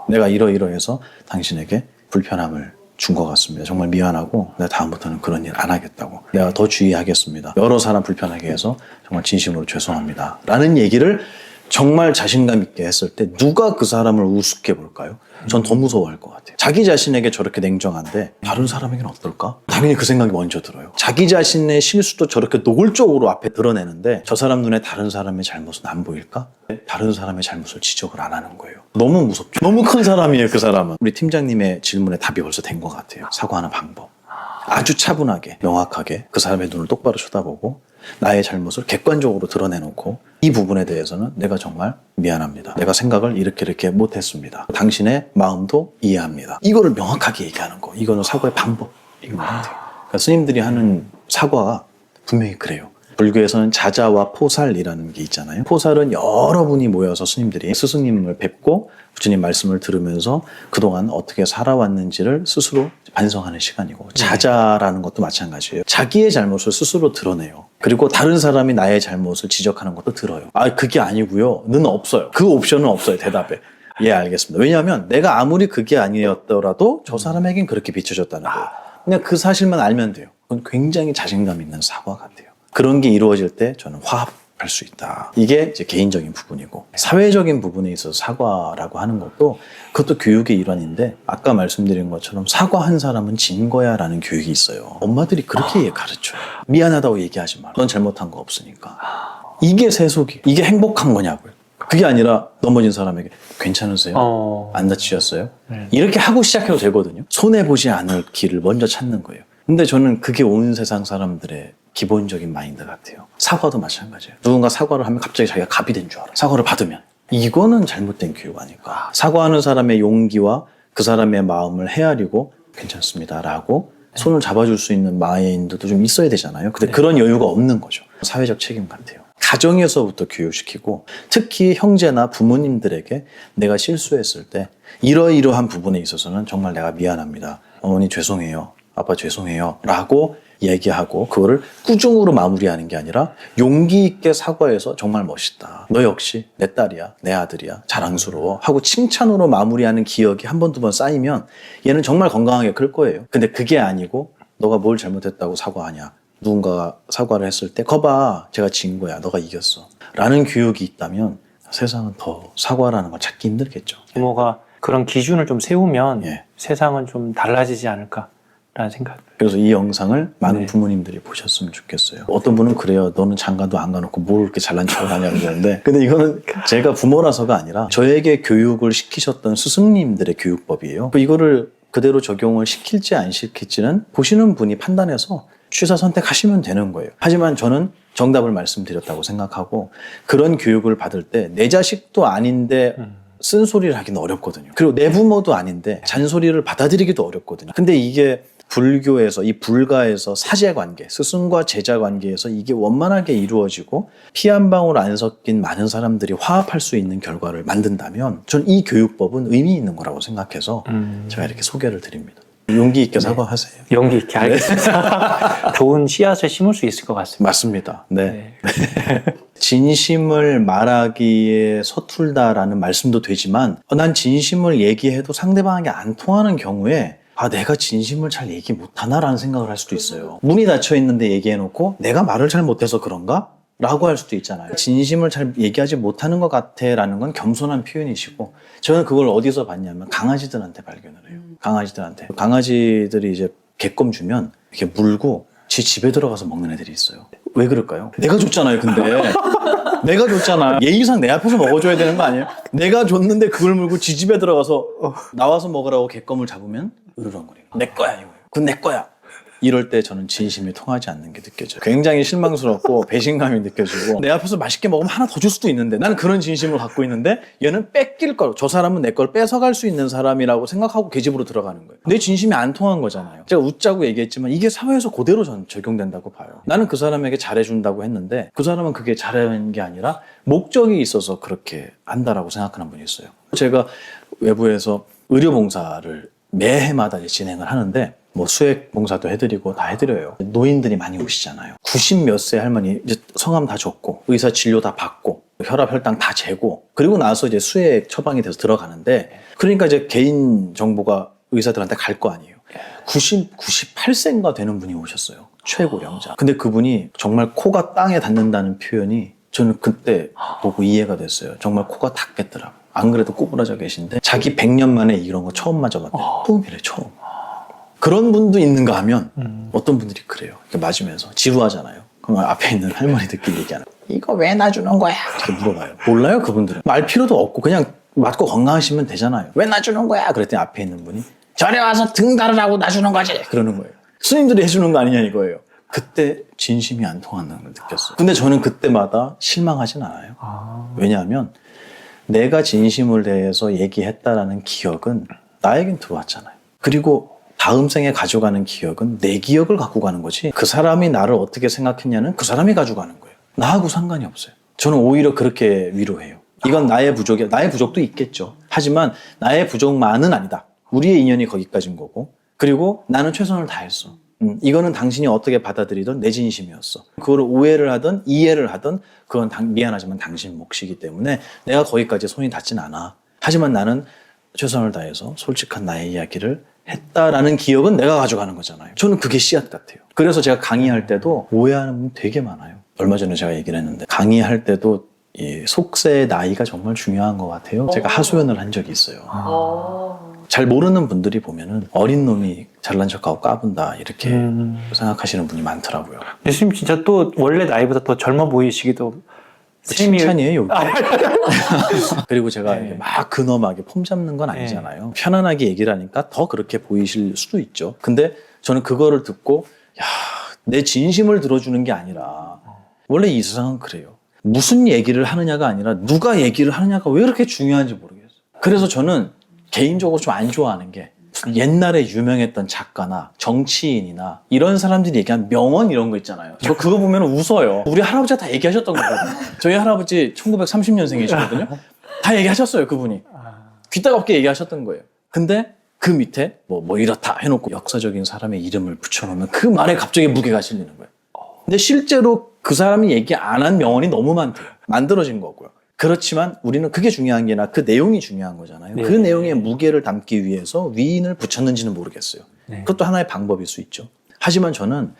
내가 이러이러해서 당신에게 불편함을 준 것 같습니다. 정말 미안하고 내가 다음부터는 그런 일 안 하겠다고. 내가 더 주의하겠습니다. 여러 사람 불편하게 해서 정말 진심으로 죄송합니다. 라는 얘기를 정말 자신감 있게 했을 때 누가 그 사람을 우습게 볼까요? 전 더 무서워할 것 같아요. 자기 자신에게 저렇게 냉정한데 다른 사람에게는 어떨까? 당연히 그 생각이 먼저 들어요. 자기 자신의 실수도 저렇게 노골적으로 앞에 드러내는데 저 사람 눈에 다른 사람의 잘못은 안 보일까? 다른 사람의 잘못을 지적을 안 하는 거예요. 너무 무섭죠. 너무 큰 사람이에요, 그 사람은. 우리 팀장님의 질문에 답이 벌써 된 것 같아요. 사과하는 방법. 아주 차분하게, 명확하게 그 사람의 눈을 똑바로 쳐다보고 나의 잘못을 객관적으로 드러내놓고 이 부분에 대해서는 내가 정말 미안합니다. 내가 생각을 이렇게 못했습니다. 당신의 마음도 이해합니다. 이거를 명확하게 얘기하는 거. 이거는 사과의 방법인 것 같아요. 그러니까 스님들이 하는 사과가 분명히 그래요. 불교에서는 자자와 포살이라는 게 있잖아요. 포살은 여러분이 모여서 스님들이 스승님을 뵙고 부처님 말씀을 들으면서 그동안 어떻게 살아왔는지를 스스로 반성하는 시간이고 자자라는 것도 마찬가지예요. 자기의 잘못을 스스로 드러내요. 그리고 다른 사람이 나의 잘못을 지적하는 것도 들어요. 그게 아니고요. 는 없어요. 그 옵션은 없어요. 대답에. 예, 알겠습니다. 왜냐하면 내가 아무리 그게 아니었더라도 저 사람에겐 그렇게 비춰졌다는 거예요. 그냥 그 사실만 알면 돼요. 그건 굉장히 자신감 있는 사과 같아요. 그런 게 이루어질 때 저는 화합할 수 있다. 이게 이제 개인적인 부분이고 사회적인 부분에 있어서 사과라고 하는 것도 그것도 교육의 일환인데 아까 말씀드린 것처럼 사과한 사람은 진 거야 라는 교육이 있어요. 엄마들이 그렇게 가르쳐요. 미안하다고 얘기하지 마라. 넌 잘못한 거 없으니까. 이게 세속이 이게 행복한 거냐고요. 그게 아니라 넘어진 사람에게 괜찮으세요? 안 다치셨어요? 이렇게 하고 시작해도 되거든요. 손해보지 않을 길을 먼저 찾는 거예요. 근데 저는 그게 온 세상 사람들의 기본적인 마인드 같아요. 사과도 마찬가지예요. 누군가 사과를 하면 갑자기 자기가 갑이 된 줄 알아. 사과를 받으면. 이거는 잘못된 교육 아닐까. 사과하는 사람의 용기와 그 사람의 마음을 헤아리고 괜찮습니다 라고 손을 잡아줄 수 있는 마인드도 좀 있어야 되잖아요. 근데 그런 여유가 없는 거죠. 사회적 책임 같아요. 가정에서부터 교육시키고 특히 형제나 부모님들에게 내가 실수했을 때 이러이러한 부분에 있어서는 정말 내가 미안합니다. 어머니 죄송해요. 아빠 죄송해요 라고 얘기하고 그거를 꾸중으로 마무리하는 게 아니라 용기 있게 사과해서 정말 멋있다. 너 역시 내 딸이야, 내 아들이야, 자랑스러워 하고 칭찬으로 마무리하는 기억이 한 번, 두 번 쌓이면 얘는 정말 건강하게 클 거예요. 근데 그게 아니고 너가 뭘 잘못했다고 사과하냐. 누군가가 사과를 했을 때 거봐 제가 진 거야. 너가 이겼어. 라는 교육이 있다면 세상은 더 사과라는 걸 찾기 힘들겠죠. 부모가 그런 기준을 좀 세우면 예. 세상은 좀 달라지지 않을까라는 생각. 그래서 이 영상을 많은 네. 부모님들이 보셨으면 좋겠어요. 어떤 분은 그래요. 너는 장가도 안 가놓고 뭘 그렇게 잘난 척을 하냐 그러는데 근데 이거는 제가 부모라서가 아니라 저에게 교육을 시키셨던 스승님들의 교육법이에요. 이거를 그대로 적용을 시킬지 안 시킬지는 보시는 분이 판단해서 취사 선택하시면 되는 거예요. 하지만 저는 정답을 말씀드렸다고 생각하고 그런 교육을 받을 때 내 자식도 아닌데 쓴소리를 하기는 어렵거든요. 그리고 내 부모도 아닌데 잔소리를 받아들이기도 어렵거든요. 근데 이게 불교에서 이 불가에서 사제 관계, 스승과 제자 관계에서 이게 원만하게 이루어지고 피 한 방울 안 섞인 많은 사람들이 화합할 수 있는 결과를 만든다면 저는 이 교육법은 의미 있는 거라고 생각해서 제가 이렇게 소개를 드립니다. 용기 있게 사과하세요. 용기 있게 알겠습니다. 좋은 씨앗을 심을 수 있을 것 같습니다. 맞습니다. 네. 진심을 말하기에 서툴다라는 말씀도 되지만 난 진심을 얘기해도 상대방에게 안 통하는 경우에 내가 진심을 잘 얘기 못하나라는 생각을 할 수도 있어요. 문이 닫혀 있는데 얘기해놓고 내가 말을 잘 못해서 그런가? 라고 할 수도 있잖아요. 진심을 잘 얘기하지 못하는 것 같아 라는 건 겸손한 표현이시고 저는 그걸 어디서 봤냐면 강아지들한테 발견을 해요. 강아지들이 이제 개껌 주면 이렇게 물고 지 집에 들어가서 먹는 애들이 있어요. 왜 그럴까요? 내가 줬잖아요, 근데. 내가 줬잖아. 예의상 내 앞에서 먹어줘야 되는 거 아니에요? 내가 줬는데 그걸 물고 지 집에 들어가서 나와서 먹으라고 개껌을 잡으면 으르렁거리고 내 거야 이거. 그건 내 거야. 이럴 때 저는 진심이 통하지 않는 게 느껴져요. 굉장히 실망스럽고 배신감이 느껴지고 내 앞에서 맛있게 먹으면 하나 더 줄 수도 있는데 나는 그런 진심을 갖고 있는데 얘는 뺏길 걸, 저 사람은 내 걸 뺏어갈 수 있는 사람이라고 생각하고 계집으로 들어가는 거예요. 내 진심이 안 통한 거잖아요. 제가 웃자고 얘기했지만 이게 사회에서 그대로 전 적용된다고 봐요. 나는 그 사람에게 잘해준다고 했는데 그 사람은 그게 잘하는 게 아니라 목적이 있어서 그렇게 한다라고 생각하는 분이 있어요. 제가 외부에서 의료봉사를 매해마다 진행을 하는데 뭐 수액 봉사도 해드리고 다 해드려요. 노인들이 많이 오시잖아요. 90 몇 세 할머니 이제 성함 다 적고 의사 진료 다 받고 혈압 혈당 다 재고 그리고 나서 이제 수액 처방이 돼서 들어가는데 그러니까 이제 개인 정보가 의사들한테 갈 거 아니에요. 98세인가 되는 분이 오셨어요. 최고령자. 근데 그분이 정말 코가 땅에 닿는다는 표현이 저는 그때 보고 이해가 됐어요. 정말 코가 닿겠더라고요. 안 그래도 꼬부라져 계신데 자기 100년 만에 이런 거 처음 맞아봤대요. 처음이래, 처음. 그런 분도 있는가 하면 어떤 분들이 그래요. 이렇게 맞으면서 지루하잖아요. 그럼 앞에 있는 할머니들끼리 얘기하는 이거 왜 놔주는 거야? 이렇게 물어봐요. 몰라요, 그분들은. 말 필요도 없고 그냥 맞고 건강하시면 되잖아요. 왜 놔주는 거야? 그랬더니 앞에 있는 분이 절에 와서 등 다르라고 놔주는 거지. 그러는 거예요. 스님들이 해주는 거 아니냐 이거예요. 그때 진심이 안 통한다는 걸 느꼈어요. 근데 저는 그때마다 실망하진 않아요. 왜냐하면 내가 진심을 대해서 얘기했다라는 기억은 나에겐 들어왔잖아요. 그리고 다음 생에 가져가는 기억은 내 기억을 갖고 가는 거지 그 사람이 나를 어떻게 생각했냐는 그 사람이 가져가는 거예요. 나하고 상관이 없어요. 저는 오히려 그렇게 위로해요. 이건 나의 부족이야. 나의 부족도 있겠죠. 하지만 나의 부족만은 아니다. 우리의 인연이 거기까지인 거고 그리고 나는 최선을 다했어. 이거는 당신이 어떻게 받아들이든 내 진심이었어. 그걸 오해를 하든 이해를 하든 그건 미안하지만 당신 몫이기 때문에 내가 거기까지 손이 닿진 않아. 하지만 나는 최선을 다해서 솔직한 나의 이야기를 했다라는 기억은 내가 가져가는 거잖아요. 저는 그게 씨앗 같아요. 그래서 제가 강의할 때도 오해하는 분 되게 많아요. 얼마 전에 제가 얘기를 했는데 강의할 때도 이 속세의 나이가 정말 중요한 것 같아요. 제가 하소연을 한 적이 있어요. 잘 모르는 분들이 보면은 어린 놈이 잘난 척하고 까분다 이렇게 생각하시는 분이 많더라고요. 예수님 진짜 또 원래 나이보다 더 젊어 보이시기도 칭찬이에요. 그리고 제가 막 근엄하게 폼 잡는 건 아니잖아요. 편안하게 얘기를 하니까 더 그렇게 보이실 수도 있죠. 근데 저는 그거를 듣고 내 진심을 들어주는 게 아니라 원래 이 세상은 그래요. 무슨 얘기를 하느냐가 아니라 누가 얘기를 하느냐가 왜 그렇게 중요한지 모르겠어요. 그래서 저는 개인적으로 좀 안 좋아하는 게 옛날에 유명했던 작가나 정치인이나 이런 사람들이 얘기한 명언 이런 거 있잖아요. 저 그거 보면 웃어요. 우리 할아버지가 다 얘기하셨던 거거든요. 저희 할아버지 1930년생이시거든요. 다 얘기하셨어요, 그분이. 귀 따갑게 얘기하셨던 거예요. 근데 그 밑에 뭐 이렇다 해놓고 역사적인 사람의 이름을 붙여놓으면 그 말에 갑자기 무게가 실리는 거예요. 근데 실제로 그 사람이 얘기 안 한 명언이 너무 많대요. 만들어진 거고요. 그렇지만 우리는 그게 중요한 게 아니라 그 내용이 중요한 거잖아요. 네. 그 내용의 무게를 담기 위해서 위인을 붙였는지는 모르겠어요. 네. 그것도 하나의 방법일 수 있죠. 하지만 저는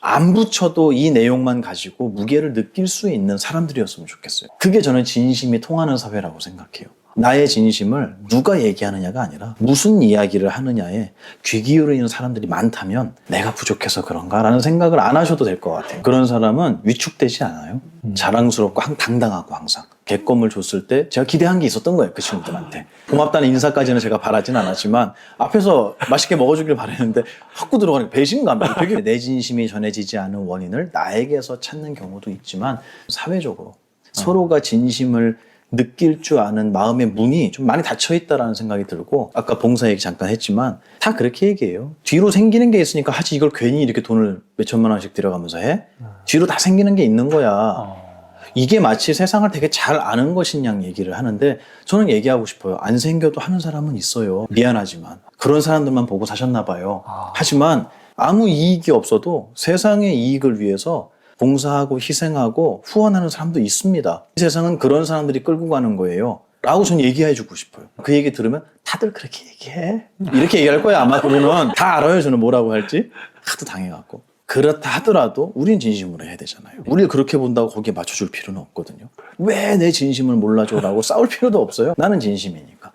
안 붙여도 이 내용만 가지고 무게를 느낄 수 있는 사람들이었으면 좋겠어요. 그게 저는 진심이 통하는 사회라고 생각해요. 나의 진심을 누가 얘기하느냐가 아니라 무슨 이야기를 하느냐에 귀 기울이는 사람들이 많다면 내가 부족해서 그런가라는 생각을 안 하셔도 될 것 같아요. 그런 사람은 위축되지 않아요. 자랑스럽고 당당하고 항상. 객검을 줬을 때 제가 기대한 게 있었던 거예요. 그 친구들한테. 고맙다는 인사까지는 제가 바라진 않았지만 앞에서 맛있게 먹어주길 바랬는데 헛구 들어가는 배신감이 되게 내 진심이 전해지지 않은 원인을 나에게서 찾는 경우도 있지만 사회적으로 서로가 진심을 느낄 줄 아는 마음의 문이 좀 많이 닫혀있다라는 생각이 들고 아까 봉사 얘기 잠깐 했지만 다 그렇게 얘기해요. 뒤로 생기는 게 있으니까 하지 이걸 괜히 이렇게 돈을 몇천만 원씩 들여가면서 해? 뒤로 다 생기는 게 있는 거야. 이게 마치 세상을 되게 잘 아는 것인 양 얘기를 하는데 저는 얘기하고 싶어요. 안 생겨도 하는 사람은 있어요. 미안하지만. 그런 사람들만 보고 사셨나 봐요. 하지만 아무 이익이 없어도 세상의 이익을 위해서 봉사하고 희생하고 후원하는 사람도 있습니다. 이 세상은 그런 사람들이 끌고 가는 거예요. 라고 저는 얘기해 주고 싶어요. 그 얘기 들으면 다들 그렇게 얘기해. 이렇게 얘기할 거야. 아마 그분은 다 알아요. 저는 뭐라고 할지. 하도 당해갖고. 그렇다 하더라도 우린 진심으로 해야 되잖아요. 우리를 그렇게 본다고 거기에 맞춰줄 필요는 없거든요. 왜 내 진심을 몰라줘라고 싸울 필요도 없어요. 나는 진심이니까.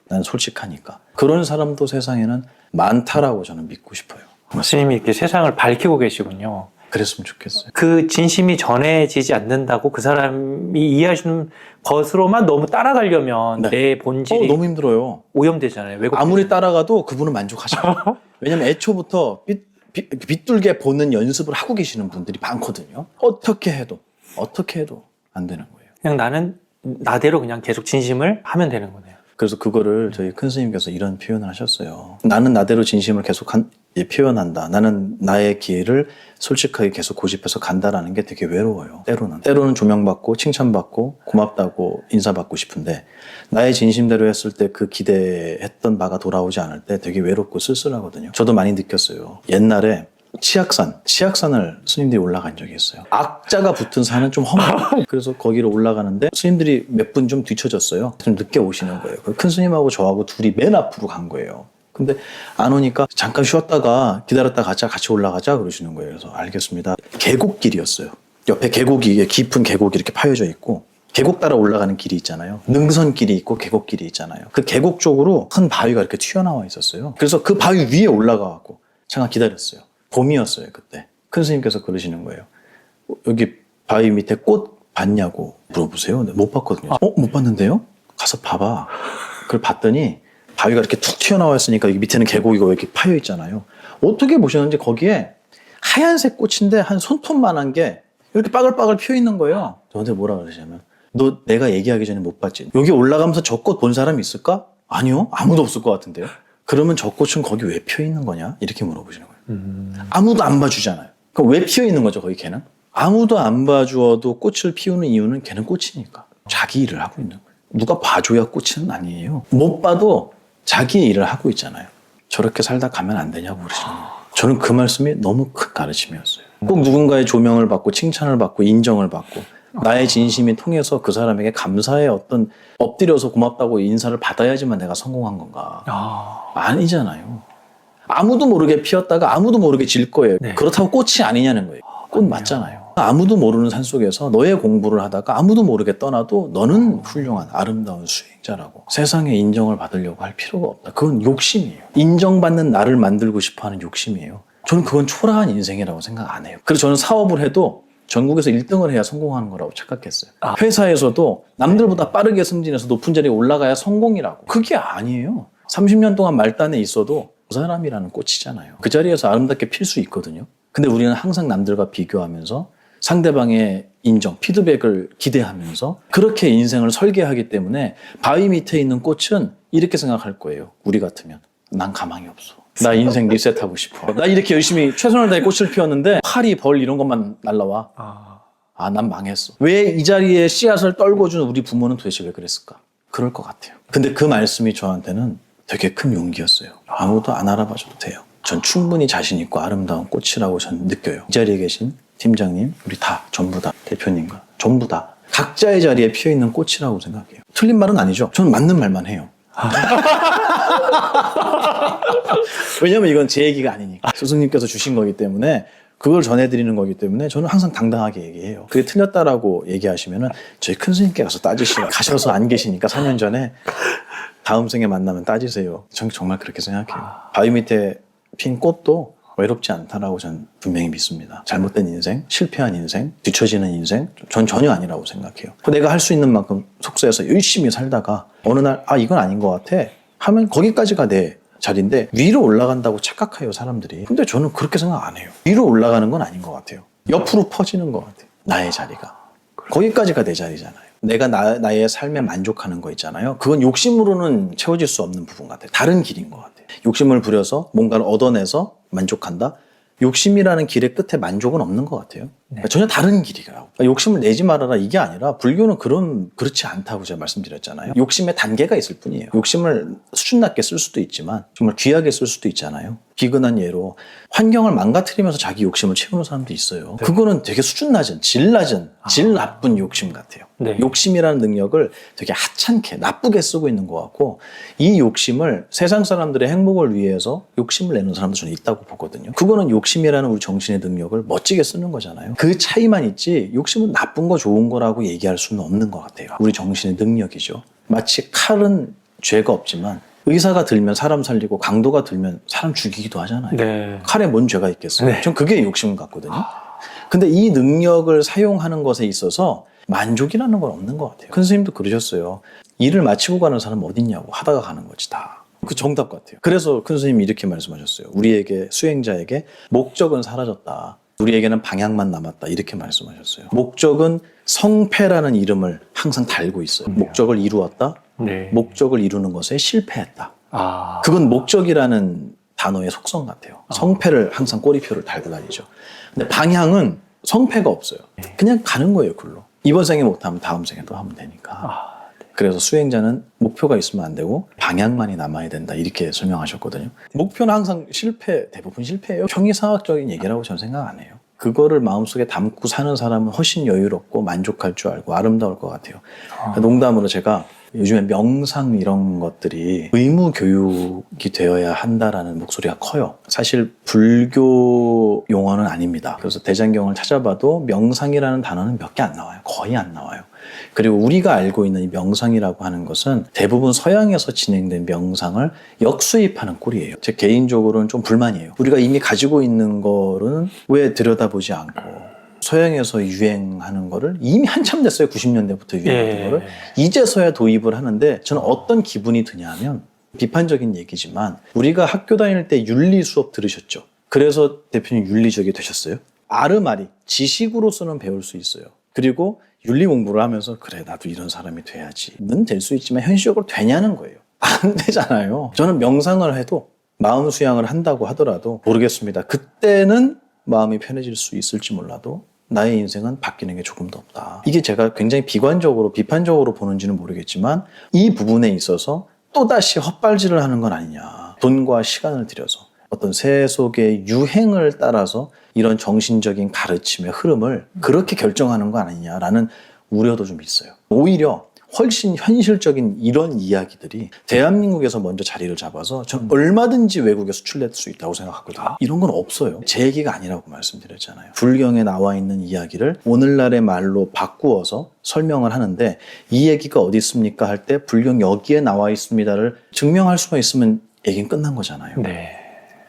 나는 솔직하니까. 그런 사람도 세상에는 많다라고 저는 믿고 싶어요. 스님이 이렇게 세상을 밝히고 계시군요. 그랬으면 좋겠어요. 그 진심이 전해지지 않는다고 그 사람이 이해하시는 것으로만 너무 따라가려면 네. 내 본질이 너무 힘들어요. 오염되잖아요. 왜곡 아무리 따라가도 그분은 만족하죠. 왜냐면 애초부터 빗둘게 보는 연습을 하고 계시는 분들이 많거든요. 어떻게 해도 안 되는 거예요. 그냥 나는 나대로 그냥 계속 진심을 하면 되는 거네요. 그래서 그거를 저희 큰 스님께서 이런 표현을 하셨어요. 나는 나대로 진심을 계속 표현한다. 나는 나의 기회를 솔직하게 계속 고집해서 간다라는 게 되게 외로워요. 때로는 조명받고 칭찬받고 고맙다고 인사받고 싶은데 나의 진심대로 했을 때 그 기대했던 바가 돌아오지 않을 때 되게 외롭고 쓸쓸하거든요. 저도 많이 느꼈어요. 옛날에 치악산을 스님들이 올라간 적이 있어요. 악자가 붙은 산은 좀 험해요. 그래서 거기로 올라가는데 스님들이 몇 분 좀 뒤쳐졌어요. 좀 늦게 오시는 거예요. 큰 스님하고 저하고 둘이 맨 앞으로 간 거예요. 근데 안 오니까 잠깐 쉬었다가 기다렸다 가자, 같이 올라가자 그러시는 거예요. 그래서 알겠습니다. 계곡길이었어요. 옆에 깊은 계곡이 이렇게 파여져 있고 계곡 따라 올라가는 길이 있잖아요. 능선길이 있고 계곡길이 있잖아요. 그 계곡 쪽으로 큰 바위가 이렇게 튀어나와 있었어요. 그래서 그 바위 위에 올라가고 잠깐 기다렸어요. 봄이었어요, 그때. 큰 스님께서 그러시는 거예요. 여기 바위 밑에 꽃 봤냐고 물어보세요. 근데 못 봤거든요. 못 봤는데요? 가서 봐봐. 그걸 봤더니 바위가 이렇게 툭 튀어나와 있으니까 여기 밑에는 계곡이고 이렇게 파여 있잖아요. 어떻게 보셨는지 거기에 하얀색 꽃인데 한 손톱만한 게 이렇게 빠글빠글 피어 있는 거예요. 저한테 뭐라 그러시냐면 너 내가 얘기하기 전에 못 봤지? 여기 올라가면서 저 꽃 본 사람이 있을까? 아니요. 아무도 없을 것 같은데요. 그러면 저 꽃은 거기 왜 피어 있는 거냐? 이렇게 물어보시는 거예요. 아무도 안 봐주잖아요. 그럼 왜 피어 있는 거죠, 거기 걔는? 아무도 안 봐주어도 꽃을 피우는 이유는 걔는 꽃이니까. 자기 일을 하고 있는 거예요. 누가 봐줘야 꽃은 아니에요. 못 봐도 자기 일을 하고 있잖아요. 저렇게 살다 가면 안 되냐고 그러시는 거예요. 저는 그 말씀이 너무 큰 가르침이었어요. 꼭 누군가의 조명을 받고 칭찬을 받고 인정을 받고 나의 진심이 통해서 그 사람에게 감사의 어떤 엎드려서 고맙다고 인사를 받아야지만 내가 성공한 건가? 아니잖아요. 아무도 모르게 피었다가 아무도 모르게 질 거예요. 네. 그렇다고 꽃이 아니냐는 거예요. 꽃 맞잖아요. 아무도 모르는 산속에서 너의 공부를 하다가 아무도 모르게 떠나도 너는 훌륭한 아름다운 수행자라고. 세상에 인정을 받으려고 할 필요가 없다. 그건 욕심이에요. 인정받는 나를 만들고 싶어하는 욕심이에요. 저는 그건 초라한 인생이라고 생각 안 해요. 그래서 저는 사업을 해도 전국에서 1등을 해야 성공하는 거라고 착각했어요. 회사에서도 남들보다 빠르게 승진해서 높은 자리에 올라가야 성공이라고. 그게 아니에요. 30년 동안 말단에 있어도 그 사람이라는 꽃이잖아요. 그 자리에서 아름답게 필 수 있거든요. 근데 우리는 항상 남들과 비교하면서 상대방의 인정, 피드백을 기대하면서 그렇게 인생을 설계하기 때문에 바위 밑에 있는 꽃은 이렇게 생각할 거예요. 우리 같으면. 난 가망이 없어. 나 인생 리셋하고 싶어. 나 이렇게 열심히 최선을 다해 꽃을 피웠는데 파리, 벌 이런 것만 날라와. 난 망했어. 왜 이 자리에 씨앗을 떨궈준 우리 부모는 도대체 왜 그랬을까? 그럴 것 같아요. 근데 그 말씀이 저한테는 되게 큰 용기였어요. 아무도 안 알아봐줘도 돼요. 전 충분히 자신 있고 아름다운 꽃이라고 전 느껴요. 이 자리에 계신 팀장님, 우리 다 전부 다 대표님과 전부 다 각자의 자리에 피어있는 꽃이라고 생각해요. 틀린 말은 아니죠. 저는 맞는 말만 해요. 왜냐면 이건 제 얘기가 아니니까. 스승님께서 주신 거기 때문에 그걸 전해드리는 거기 때문에 저는 항상 당당하게 얘기해요. 그게 틀렸다라고 얘기하시면은 저희 큰 스님께 가서 따지시고 가셔서 안 계시니까 4년 전에 다음 생에 만나면 따지세요. 전 정말 그렇게 생각해요. 바위 밑에 핀 꽃도 외롭지 않다라고 전 분명히 믿습니다. 잘못된 인생, 실패한 인생, 뒤처지는 인생 전 전혀 아니라고 생각해요. 내가 할 수 있는 만큼 속세에서 열심히 살다가 어느 날 이건 아닌 것 같아 하면 거기까지가 내 자리인데 위로 올라간다고 착각해요 사람들이. 근데 저는 그렇게 생각 안 해요. 위로 올라가는 건 아닌 것 같아요. 옆으로 퍼지는 것 같아요. 나의 자리가. 거기까지가 내 자리잖아요. 내가 나의 삶에 만족하는 거 있잖아요. 그건 욕심으로는 채워질 수 없는 부분 같아요. 다른 길인 것 같아요. 욕심을 부려서 뭔가를 얻어내서 만족한다? 욕심이라는 길의 끝에 만족은 없는 것 같아요. 그러니까 전혀 다른 길이라고. 욕심을 내지 말아라 이게 아니라 불교는 그렇지 않다고 제가 말씀드렸잖아요. 욕심의 단계가 있을 뿐이에요. 욕심을 수준 낮게 쓸 수도 있지만 정말 귀하게 쓸 수도 있잖아요. 비근한 예로 환경을 망가뜨리면서 자기 욕심을 채우는 사람도 있어요. 그거는 되게 수준 낮은, 질 나쁜 욕심 같아요. 네. 욕심이라는 능력을 되게 하찮게 나쁘게 쓰고 있는 것 같고 이 욕심을 세상 사람들의 행복을 위해서 욕심을 내는 사람도 저는 있다고 보거든요. 그거는 욕심이라는 우리 정신의 능력을 멋지게 쓰는 거잖아요. 그 차이만 있지 욕심은 나쁜 거 좋은 거라고 얘기할 수는 없는 것 같아요. 우리 정신의 능력이죠. 마치 칼은 죄가 없지만 의사가 들면 사람 살리고 강도가 들면 사람 죽이기도 하잖아요. 네. 칼에 뭔 죄가 있겠어요? 네. 전 그게 욕심 같거든요. 근데 이 능력을 사용하는 것에 있어서 만족이라는 건 없는 것 같아요. 큰 스님도 그러셨어요. 일을 마치고 가는 사람은 어딨냐고 하다가 가는 거지 다. 그 정답 같아요. 그래서 큰 스님이 이렇게 말씀하셨어요. 우리에게 수행자에게 목적은 사라졌다. 우리에게는 방향만 남았다. 이렇게 말씀하셨어요. 목적은 성패라는 이름을 항상 달고 있어요. 목적을 이루었다. 네. 목적을 이루는 것에 실패했다. 그건 목적이라는 단어의 속성 같아요. 성패를 항상 꼬리표를 달고 다니죠. 근데 방향은 성패가 없어요. 그냥 가는 거예요, 글로. 이번 생에 못하면 다음 생에 또 하면 되니까. 그래서 수행자는 목표가 있으면 안 되고 방향만이 남아야 된다. 이렇게 설명하셨거든요. 목표는 항상 대부분 실패예요. 평이상학적인 얘기라고 저는 생각 안 해요. 그거를 마음속에 담고 사는 사람은 훨씬 여유롭고 만족할 줄 알고 아름다울 것 같아요. 농담으로 제가 요즘에 명상 이런 것들이 의무 교육이 되어야 한다라는 목소리가 커요. 사실 불교 용어는 아닙니다. 그래서 대장경을 찾아봐도 명상이라는 단어는 몇 개 안 나와요. 거의 안 나와요. 그리고 우리가 알고 있는 이 명상이라고 하는 것은 대부분 서양에서 진행된 명상을 역수입하는 꼴이에요. 제 개인적으로는 좀 불만이에요. 우리가 이미 가지고 있는 거는 왜 들여다보지 않고 서양에서 유행하는 거를 이미 한참 됐어요. 90년대부터 유행하는 거를 이제서야 도입을 하는데 저는 어떤 기분이 드냐면 비판적인 얘기지만 우리가 학교 다닐 때 윤리 수업 들으셨죠? 그래서 대표님 윤리적이 되셨어요? 아르마리 지식으로서는 배울 수 있어요. 그리고 윤리 공부를 하면서 그래 나도 이런 사람이 돼야지는 될 수 있지만 현실적으로 되냐는 거예요. 안 되잖아요. 저는 명상을 해도 마음 수양을 한다고 하더라도 모르겠습니다. 그때는 마음이 편해질 수 있을지 몰라도 나의 인생은 바뀌는 게 조금 더 없다. 이게 제가 굉장히 비관적으로 비판적으로 보는지는 모르겠지만 이 부분에 있어서 또다시 헛발질을 하는 건 아니냐. 돈과 시간을 들여서 어떤 세속의 유행을 따라서 이런 정신적인 가르침의 흐름을 그렇게 결정하는 거 아니냐라는 우려도 좀 있어요. 오히려 훨씬 현실적인 이런 이야기들이 대한민국에서 먼저 자리를 잡아서 저는 얼마든지 외국에 수출될 수 있다고 생각하거든요. 이런 건 없어요. 제 얘기가 아니라고 말씀드렸잖아요. 불경에 나와 있는 이야기를 오늘날의 말로 바꾸어서 설명을 하는데 이 얘기가 어디 있습니까 할 때 불경 여기에 나와 있습니다를 증명할 수가 있으면 얘기는 끝난 거잖아요. 네.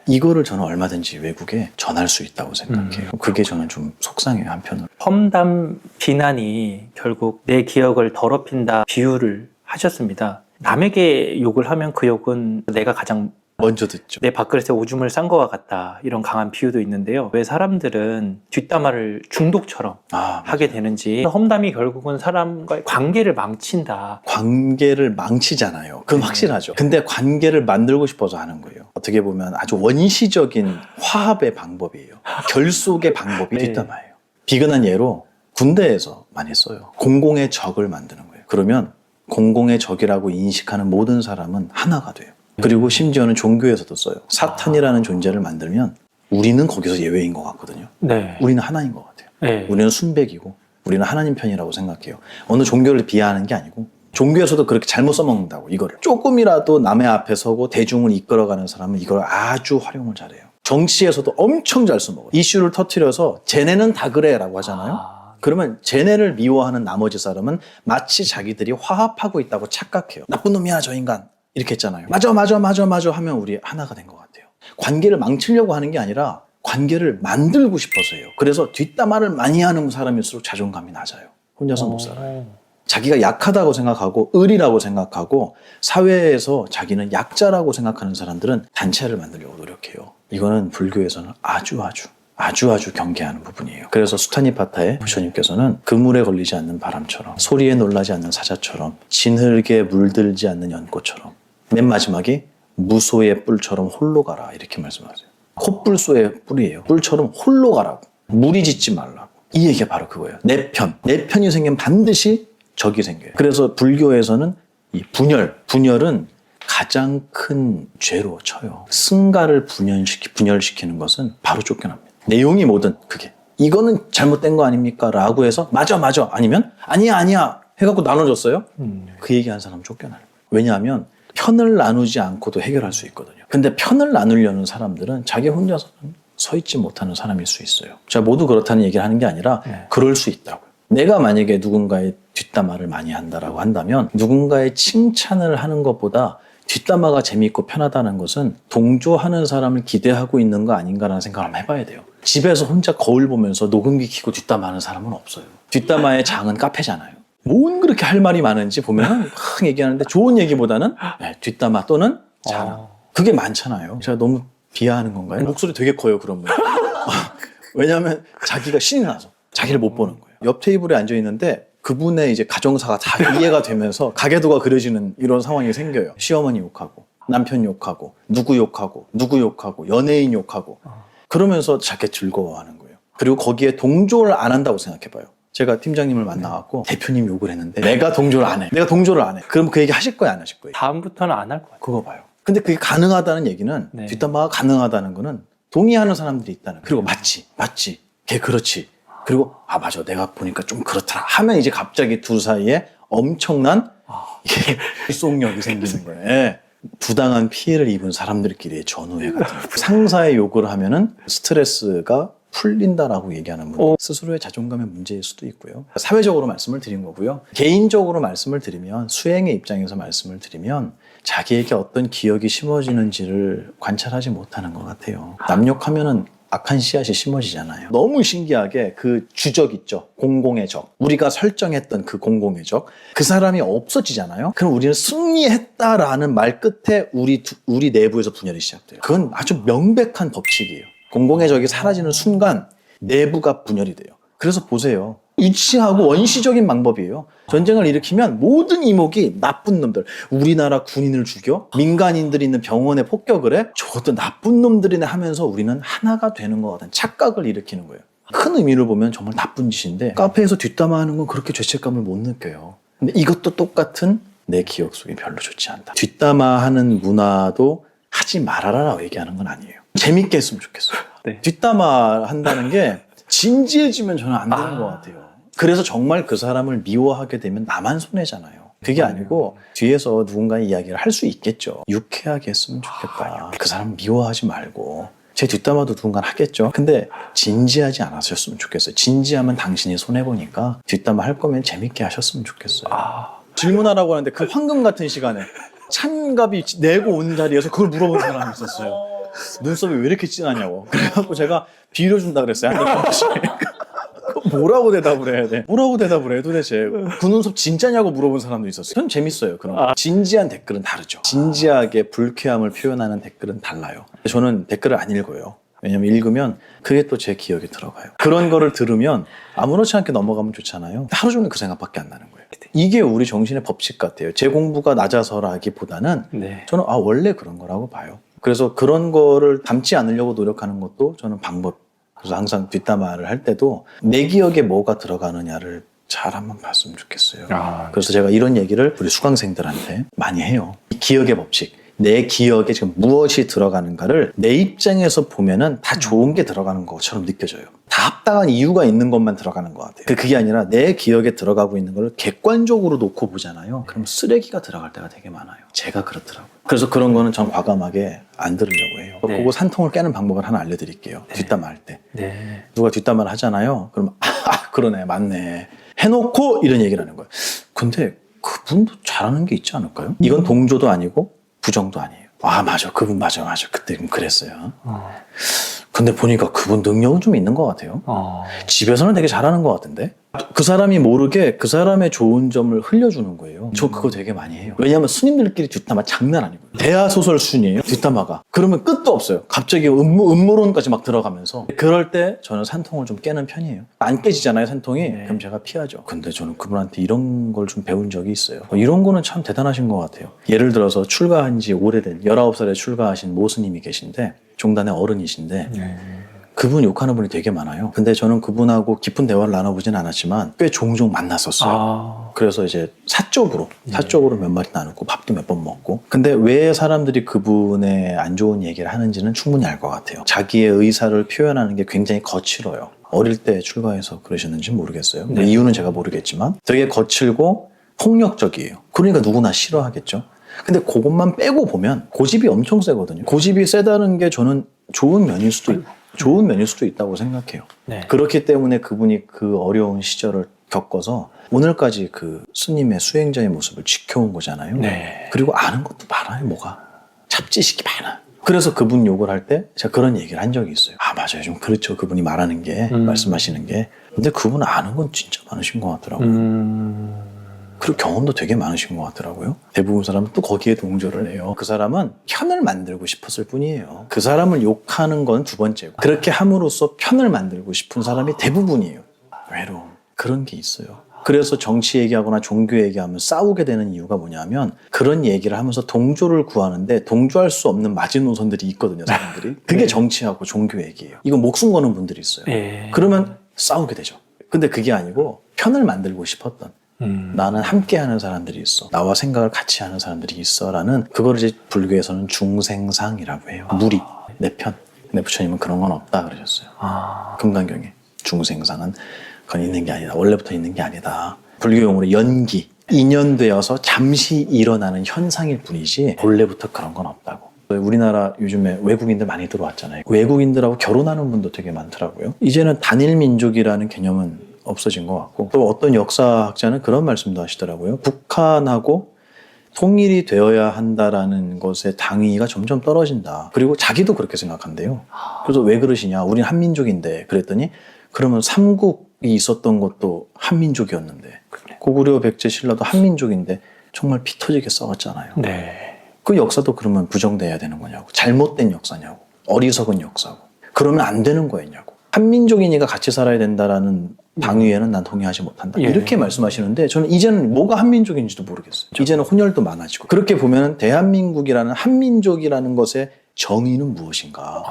이거를 저는 얼마든지 외국에 전할 수 있다고 생각해요. 그게 저는 좀 속상해요, 한편으로. 험담 비난이 결국 내 기억을 더럽힌다 비유를 하셨습니다. 남에게 욕을 하면 그 욕은 내가 가장 먼저 듣죠. 내 밥그릇에 오줌을 싼 것과 같다. 이런 강한 비유도 있는데요. 왜 사람들은 뒷담화를 중독처럼 하게 되는지 험담이 결국은 사람과의 관계를 망친다. 관계를 망치잖아요. 그건 확실하죠. 근데 관계를 만들고 싶어서 하는 거예요. 어떻게 보면 아주 원시적인 화합의 방법이에요. 결속의 방법이 뒷담화예요. 비근한 예로 군대에서 많이 써요. 공공의 적을 만드는 거예요. 그러면 공공의 적이라고 인식하는 모든 사람은 하나가 돼요. 그리고 심지어는 종교에서도 써요. 사탄이라는 존재를 만들면 우리는 거기서 예외인 것 같거든요. 네. 우리는 하나인 것 같아요. 네. 우리는 순백이고 우리는 하나님 편이라고 생각해요. 어느 종교를 비하하는 게 아니고 종교에서도 그렇게 잘못 써먹는다고 이거를. 조금이라도 남의 앞에 서고 대중을 이끌어가는 사람은 이걸 아주 활용을 잘해요. 정치에서도 엄청 잘 써먹어요. 이슈를 터뜨려서 쟤네는 다 그래라고 하잖아요. 그러면 쟤네를 미워하는 나머지 사람은 마치 자기들이 화합하고 있다고 착각해요. 나쁜 놈이야 저 인간 이렇게 했잖아요. 맞아 하면 우리 하나가 된 것 같아요. 관계를 망치려고 하는 게 아니라 관계를 만들고 싶어서 해요. 그래서 뒷담화를 많이 하는 사람일수록 자존감이 낮아요. 혼자서 못 살아요. 자기가 약하다고 생각하고 을이라고 생각하고 사회에서 자기는 약자라고 생각하는 사람들은 단체를 만들려고 노력해요. 이거는 불교에서는 아주 경계하는 부분이에요. 그래서 수타니파타의 부처님께서는 그물에 걸리지 않는 바람처럼 소리에 놀라지 않는 사자처럼 진흙에 물들지 않는 연꽃처럼 맨 마지막에 무소의 뿔처럼 홀로 가라 이렇게 말씀하세요. 콧불소의 뿔이에요. 뿔처럼 홀로 가라고. 무리 짓지 말라고. 이 얘기가 바로 그거예요. 내 편이 생기면 반드시 적이 생겨요. 그래서 불교에서는 이 분열은 가장 큰 죄로 쳐요. 승가를 분열시키는 것은 바로 쫓겨납니다. 내용이 뭐든 그게 이거는 잘못된 거 아닙니까? 라고 해서 맞아 아니면 아니야 해갖고 나눠줬어요. 그 얘기하는 사람 쫓겨나는 거예요. 왜냐하면 편을 나누지 않고도 해결할 수 있거든요. 근데 편을 나누려는 사람들은 자기 혼자서는 서 있지 못하는 사람일 수 있어요. 제가 모두 그렇다는 얘기를 하는 게 아니라 그럴 수 있다고요. 내가 만약에 누군가의 뒷담화를 많이 한다라고 한다면 누군가의 칭찬을 하는 것보다 뒷담화가 재미있고 편하다는 것은 동조하는 사람을 기대하고 있는 거 아닌가라는 생각을 한번 해봐야 돼요. 집에서 혼자 거울 보면서 녹음기 켜고 뒷담화하는 사람은 없어요. 뒷담화의 장은 카페잖아요. 뭔 그렇게 할 말이 많은지 보면 막 얘기하는데 좋은 얘기보다는 뒷담화 또는 자랑. 그게 많잖아요. 제가 너무 비하하는 건가요? 목소리 되게 커요, 그런 분. 왜냐하면 자기가 신이 나서 자기를 못 보는 거예요. 옆 테이블에 앉아 있는데 그분의 이제 가정사가 다 이해가 되면서 가계도가 그려지는 이런 상황이 생겨요. 시어머니 욕하고 남편 욕하고 누구 욕하고 연예인 욕하고 그러면서 자기 즐거워하는 거예요. 그리고 거기에 동조를 안 한다고 생각해봐요. 제가 팀장님을 만나갖고 대표님 욕을 했는데 내가 동조를 안 해. 그럼 그 얘기 하실 거예요, 안 하실 거예요? 다음부터는 안 할 것 같아요. 그거 봐요. 근데 그게 가능하다는 얘기는 뒷담화가 가능하다는 거는 동의하는 사람들이 있다는 거예요. 그리고 맞지 걔 그렇지. 그리고 맞아 내가 보니까 좀 그렇더라 하면 이제 갑자기 둘 사이에 엄청난 일속력이 생기는 거예요. 부당한 피해를 입은 사람들끼리의 전우회 같은 거. 상사의 욕을 하면은 스트레스가 풀린다라고 얘기하는 분 스스로의 자존감의 문제일 수도 있고요. 사회적으로 말씀을 드린 거고요. 개인적으로 말씀을 드리면 수행의 입장에서 말씀을 드리면 자기에게 어떤 기억이 심어지는지를 관찰하지 못하는 것 같아요. 남 욕하면은 악한 씨앗이 심어지잖아요. 너무 신기하게 그 주적 있죠. 공공의 적. 우리가 설정했던 그 공공의 적. 그 사람이 없어지잖아요. 그럼 우리는 승리했다라는 말 끝에 우리 내부에서 분열이 시작돼요. 그건 아주 명백한 법칙이에요. 공공의 적이 사라지는 순간 내부가 분열이 돼요. 그래서 보세요. 유치하고 원시적인 방법이에요. 전쟁을 일으키면 모든 이목이 나쁜 놈들. 우리나라 군인을 죽여? 민간인들이 있는 병원에 폭격을 해? 저것도 나쁜 놈들이네 하면서 우리는 하나가 되는 것 같은 착각을 일으키는 거예요. 큰 의미를 보면 정말 나쁜 짓인데 카페에서 뒷담화하는 건 그렇게 죄책감을 못 느껴요. 근데 이것도 똑같은 내 기억 속에 별로 좋지 않다. 뒷담화하는 문화도 하지 말아라라고 얘기하는 건 아니에요. 재밌게 했으면 좋겠어요. 뒷담화 한다는 게 진지해지면 저는 안 되는 것 같아요. 그래서 정말 그 사람을 미워하게 되면 나만 손해잖아요. 그게 아니고 뒤에서 누군가의 이야기를 할 수 있겠죠. 유쾌하게 했으면 좋겠다. 그 사람 미워하지 말고. 제 뒷담화도 누군가 하겠죠. 근데 진지하지 않았으면 좋겠어요. 진지하면 당신이 손해보니까 뒷담화 할 거면 재밌게 하셨으면 좋겠어요. 질문하라고 하는데 그 황금 같은 시간에 찬갑이 내고 온 자리에서 그걸 물어본 사람이 있었어요. 눈썹이 왜 이렇게 진하냐고. 그래갖고 제가 빌어준다 그랬어요. 한 번씩. 뭐라고 대답을 해야 돼? 뭐라고 대답을 해 도대체? 그 눈썹 진짜냐고 물어본 사람도 있었어요. 전 재밌어요. 그런 거. 진지한 댓글은 다르죠. 진지하게 불쾌함을 표현하는 댓글은 달라요. 저는 댓글을 안 읽어요. 왜냐면 읽으면 그게 또 제 기억에 들어가요. 그런 거를 들으면 아무렇지 않게 넘어가면 좋잖아요. 하루 종일 그 생각밖에 안 나는 거예요. 이게 우리 정신의 법칙 같아요. 제 공부가 낮아서라기보다는 저는 원래 그런 거라고 봐요. 그래서 그런 거를 담지 않으려고 노력하는 것도 저는 방법. 그래서 항상 뒷담화를 할 때도 내 기억에 뭐가 들어가느냐를 잘 한번 봤으면 좋겠어요. 그래서 제가 이런 얘기를 우리 수강생들한테 많이 해요. 이 기억의 법칙. 내 기억에 지금 무엇이 들어가는가를 내 입장에서 보면은 다 좋은 게 들어가는 것처럼 느껴져요. 다 합당한 이유가 있는 것만 들어가는 것 같아요. 그게 아니라 내 기억에 들어가고 있는 걸 객관적으로 놓고 보잖아요. 그럼 쓰레기가 들어갈 때가 되게 많아요. 제가 그렇더라고요. 그래서 그런 거는 전 과감하게 안 들으려고 해요. 네. 그거 산통을 깨는 방법을 하나 알려드릴게요. 네. 뒷담화 할 때. 네. 누가 뒷담화를 하잖아요. 그럼 그러네, 맞네. 해놓고 이런 얘기를 하는 거예요. 근데 그분도 잘하는 게 있지 않을까요? 이건 동조도 아니고 부정도 아니에요. 아, 맞아. 그분 맞아. 그때 그랬어요. 근데 보니까 그분 능력은 좀 있는 것 같아요. 집에서는 되게 잘하는 것 같은데 그 사람이 모르게 그 사람의 좋은 점을 흘려주는 거예요. 저 그거 되게 많이 해요. 왜냐하면 스님들끼리 뒷담화 장난 아니고요. 대하소설 순이에요. 뒷담화가. 그러면 끝도 없어요. 갑자기 음모론까지 막 들어가면서. 그럴 때 저는 산통을 좀 깨는 편이에요. 안 깨지잖아요, 산통이. 네. 그럼 제가 피하죠. 근데 저는 그분한테 이런 걸 좀 배운 적이 있어요. 이런 거는 참 대단하신 것 같아요. 예를 들어서 출가한 지 오래된 19살에 출가하신 모 스님이 계신데 종단의 어른이신데 그분 욕하는 분이 되게 많아요. 근데 저는 그분하고 깊은 대화를 나눠보진 않았지만 꽤 종종 만났었어요. 그래서 이제 사적으로 몇 마디 나누고 밥도 몇 번 먹고. 근데 왜 사람들이 그분의 안 좋은 얘기를 하는지는 충분히 알 것 같아요. 자기의 의사를 표현하는 게 굉장히 거칠어요. 어릴 때 출가해서 그러셨는지 모르겠어요. 네. 이유는 제가 모르겠지만 되게 거칠고 폭력적이에요. 그러니까 누구나 싫어하겠죠. 근데 그것만 빼고 보면 고집이 엄청 세거든요. 고집이 세다는 게 저는 좋은 면일 수도 있다고 생각해요. 네. 그렇기 때문에 그분이 그 어려운 시절을 겪어서 오늘까지 그 스님의 수행자의 모습을 지켜온 거잖아요. 네. 그리고 아는 것도 많아요. 뭐가 잡지식이 많아. 그래서 그분 욕을 할 때 제가 그런 얘기를 한 적이 있어요. 아, 맞아요. 좀 그렇죠. 그분이 말하는 게 말씀하시는 게. 근데 그분 아는 건 진짜 많으신 것 같더라고요. 그리고 경험도 되게 많으신 것 같더라고요. 대부분 사람은 또 거기에 동조를 해요. 그 사람은 편을 만들고 싶었을 뿐이에요. 그 사람을 욕하는 건 두 번째고 그렇게 함으로써 편을 만들고 싶은 사람이 대부분이에요. 외로움. 그런 게 있어요. 그래서 정치 얘기하거나 종교 얘기하면 싸우게 되는 이유가 뭐냐면 그런 얘기를 하면서 동조를 구하는데 동조할 수 없는 마지노선들이 있거든요. 사람들이. 그게 정치하고 종교 얘기예요. 이거 목숨 거는 분들이 있어요. 그러면 싸우게 되죠. 근데 그게 아니고 편을 만들고 싶었던 나는 함께하는 사람들이 있어. 나와 생각을 같이 하는 사람들이 있어. 라는 그거를 이제 불교에서는 중생상이라고 해요. 무리, 내 편. 근데 부처님은 그런 건 없다 그러셨어요. 금강경에 중생상은 그건 있는 게 아니다. 원래부터 있는 게 아니다. 불교 용어로 연기, 인연되어서 잠시 일어나는 현상일 뿐이지 본래부터 그런 건 없다고. 우리나라 요즘에 외국인들 많이 들어왔잖아요. 외국인들하고 결혼하는 분도 되게 많더라고요. 이제는 단일 민족이라는 개념은 없어진 것 같고 또 어떤 역사학자는 그런 말씀도 하시더라고요. 북한하고 통일이 되어야 한다라는 것의 당위가 점점 떨어진다. 그리고 자기도 그렇게 생각한대요. 그래서 왜 그러시냐. 우린 한민족인데 그랬더니 그러면 삼국이 있었던 것도 한민족이었는데 고구려 백제 신라도 한민족인데 정말 피 터지게 싸웠잖아요. 네. 그 역사도 그러면 부정돼야 되는 거냐고. 잘못된 역사냐고. 어리석은 역사고. 그러면 안 되는 거였냐고. 한민족이니까 같이 살아야 된다라는 당위에는 난 동의하지 못한다. 이렇게 말씀하시는데 저는 이제는 뭐가 한민족인지도 모르겠어요. 이제는 혼혈도 많아지고. 그렇게 보면 대한민국이라는 한민족이라는 것의 정의는 무엇인가.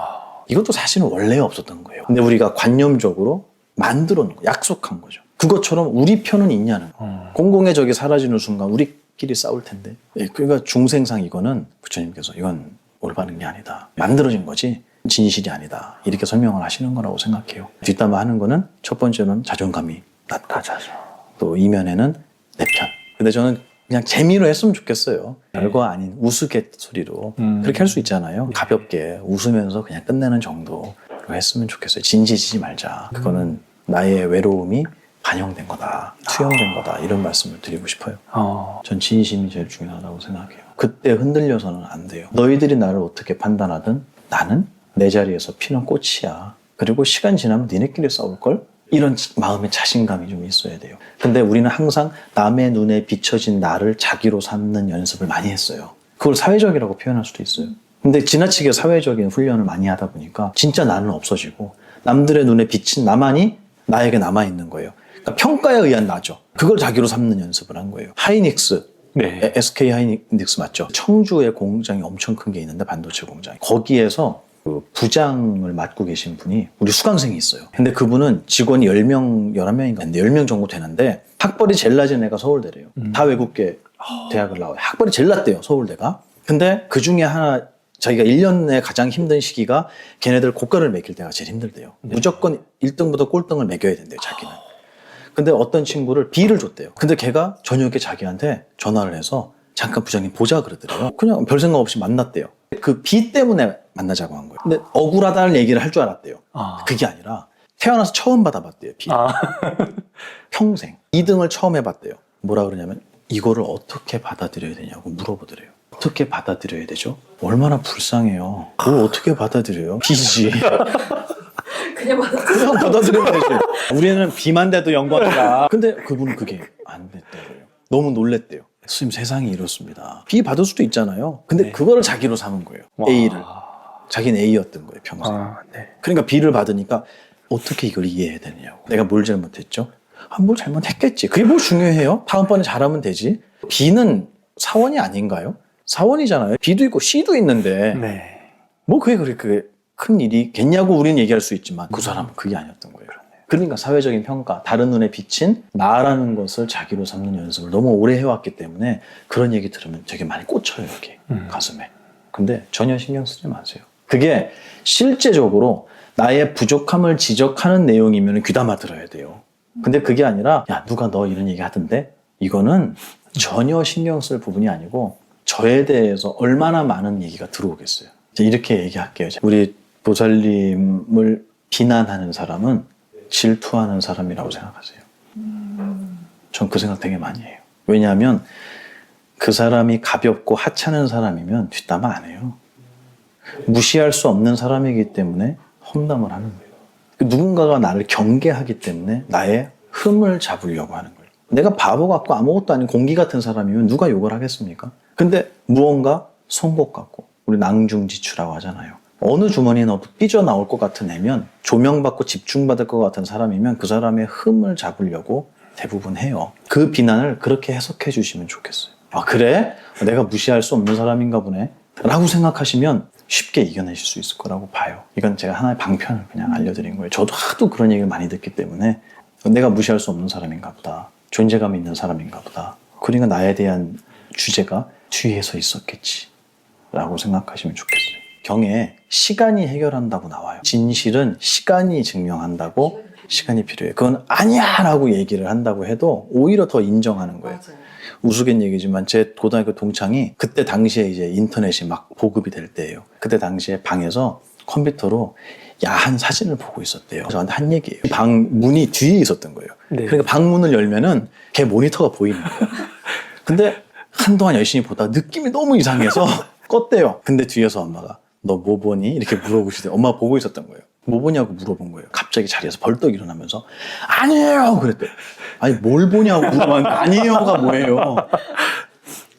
이것도 사실은 원래 없었던 거예요. 근데 우리가 관념적으로 만들어 놓은 거, 약속한 거죠. 그것처럼 우리 편은 있냐는 거. 공공의 적이 사라지는 순간 우리끼리 싸울 텐데. 그러니까 중생상 이거는 부처님께서 이건 올바른 게 아니다. 만들어진 거지. 진실이 아니다. 이렇게 설명을 하시는 거라고 생각해요. 뒷담화 하는 거는 첫 번째는 자존감이 낮고 또 이면에는 내 편. 근데 저는 그냥 재미로 했으면 좋겠어요. 별거 아닌 우스갯소리로 그렇게 할 수 있잖아요. 가볍게 웃으면서 그냥 끝내는 정도로 했으면 좋겠어요. 진지지지 말자. 그거는 나의 외로움이 반영된 거다. 투영된 거다. 이런 말씀을 드리고 싶어요. 전 진심이 제일 중요하다고 생각해요. 그때 흔들려서는 안 돼요. 너희들이 나를 어떻게 판단하든 나는 내 자리에서 피는 꽃이야. 그리고 시간 지나면 니네끼리 싸울걸? 이런 마음의 자신감이 좀 있어야 돼요. 근데 우리는 항상 남의 눈에 비춰진 나를 자기로 삼는 연습을 많이 했어요. 그걸 사회적이라고 표현할 수도 있어요. 근데 지나치게 사회적인 훈련을 많이 하다 보니까 진짜 나는 없어지고 남들의 눈에 비친 나만이 나에게 남아있는 거예요. 그러니까 평가에 의한 나죠. 그걸 자기로 삼는 연습을 한 거예요. 하이닉스. 네. SK 하이닉스 맞죠? 청주에 공장이 엄청 큰 게 있는데 반도체 공장이. 거기에서 그 부장을 맡고 계신 분이 우리 수강생이 있어요. 근데 그분은 직원이 10명, 11명인가 했는데 10명 정도 되는데 학벌이 제일 낮은 애가 서울대래요. 다 외국계 대학을 나와요. 학벌이 제일 낮대요, 서울대가. 근데 그 중에 하나 자기가 1년에 가장 힘든 시기가 걔네들 고가를 매길 때가 제일 힘들대요. 무조건 1등부터 꼴등을 매겨야 된대요, 자기는. 근데 어떤 친구를 B를 줬대요. 근데 걔가 저녁에 자기한테 전화를 해서 잠깐 부장님 보자 그러더래요. 그냥 별 생각 없이 만났대요. 그 B 때문에 만나자고 한 거예요. 근데 억울하다는 얘기를 할 줄 알았대요. 그게 아니라 태어나서 처음 받아봤대요, B. 평생. 2등을 처음 해봤대요. 뭐라 그러냐면 이거를 어떻게 받아들여야 되냐고 물어보더래요. 어떻게 받아들여야 되죠? 얼마나 불쌍해요. 뭘 어떻게 받아들여요? B지. 그냥 받아. 그냥 받아들이면 되지. 우리는 B만 돼도 영광이다. 근데 그분은 그게 안 됐대요. 너무 놀랬대요. 스님 세상이 이렇습니다. B 받을 수도 있잖아요. 근데 네. 그거를 자기로 삼은 거예요. 와. A를. 자기는 A였던 거예요, 평생. 네. 그러니까 B를 받으니까 어떻게 이걸 이해해야 되느냐고. 내가 뭘 잘못했죠? 뭘 잘못했겠지. 그게 뭐 중요해요? 다음번에 잘하면 되지. B는 사원이 아닌가요? 사원이잖아요. B도 있고 C도 있는데 네. 뭐 그게 그렇게 큰 일이겠냐고 우리는 얘기할 수 있지만 그 사람은 그게 아니었던 거예요. 그러니까 사회적인 평가, 다른 눈에 비친 나라는 것을 자기로 삼는 연습을 너무 오래 해왔기 때문에 그런 얘기 들으면 되게 많이 꽂혀요, 여기 가슴에. 근데 전혀 신경 쓰지 마세요. 그게 실제적으로 나의 부족함을 지적하는 내용이면 귀담아 들어야 돼요. 근데 그게 아니라 야 누가 너 이런 얘기 하던데? 이거는 전혀 신경 쓸 부분이 아니고 저에 대해서 얼마나 많은 얘기가 들어오겠어요. 이렇게 얘기할게요. 우리 보살님을 비난하는 사람은 질투하는 사람이라고 생각하세요. 전 그 생각 되게 많이 해요. 왜냐하면 그 사람이 가볍고 하찮은 사람이면 뒷담화 안 해요. 무시할 수 없는 사람이기 때문에 험담을 하는 거예요. 누군가가 나를 경계하기 때문에 나의 흠을 잡으려고 하는 거예요. 내가 바보 같고 아무것도 아닌 공기 같은 사람이면 누가 욕을 하겠습니까? 근데 무언가 송곳 같고 우리 낭중지추라고 하잖아요. 어느 주머니에 넣어도 삐져나올 것 같은 애면 조명받고 집중받을 것 같은 사람이면 그 사람의 흠을 잡으려고 대부분 해요. 그 비난을 그렇게 해석해 주시면 좋겠어요. 아 그래? 내가 무시할 수 없는 사람인가 보네 라고 생각하시면 쉽게 이겨내실 수 있을 거라고 봐요. 이건 제가 하나의 방편을 그냥 알려드린 거예요. 저도 하도 그런 얘기를 많이 듣기 때문에 내가 무시할 수 없는 사람인가 보다. 존재감이 있는 사람인가 보다. 그러니까 나에 대한 주제가 뒤에서 있었겠지 라고 생각하시면 좋겠어요. 경에 시간이 해결한다고 나와요. 진실은 시간이 증명한다고 시간이 필요해요. 그건 아니야 라고 얘기를 한다고 해도 오히려 더 인정하는 거예요. 맞아요. 우스갯 얘기지만 제 고등학교 동창이 그때 당시에 이제 인터넷이 막 보급이 될 때예요. 그때 당시에 방에서 컴퓨터로 야한 사진을 보고 있었대요. 저한테 한 얘기예요. 방 문이 뒤에 있었던 거예요. 네. 그러니까 방 문을 열면은 걔 모니터가 보이는 거예요. 근데 한동안 열심히 보다가 느낌이 너무 이상해서 껐대요. 근데 뒤에서 엄마가 너 뭐 보니? 이렇게 물어보시더니 엄마가 보고 있었던 거예요. 뭐 보냐고 물어본 거예요. 갑자기 자리에서 벌떡 일어나면서 아니에요! 그랬대요. 아니 뭘 보냐고 물어봤는데 아니에요가 뭐예요.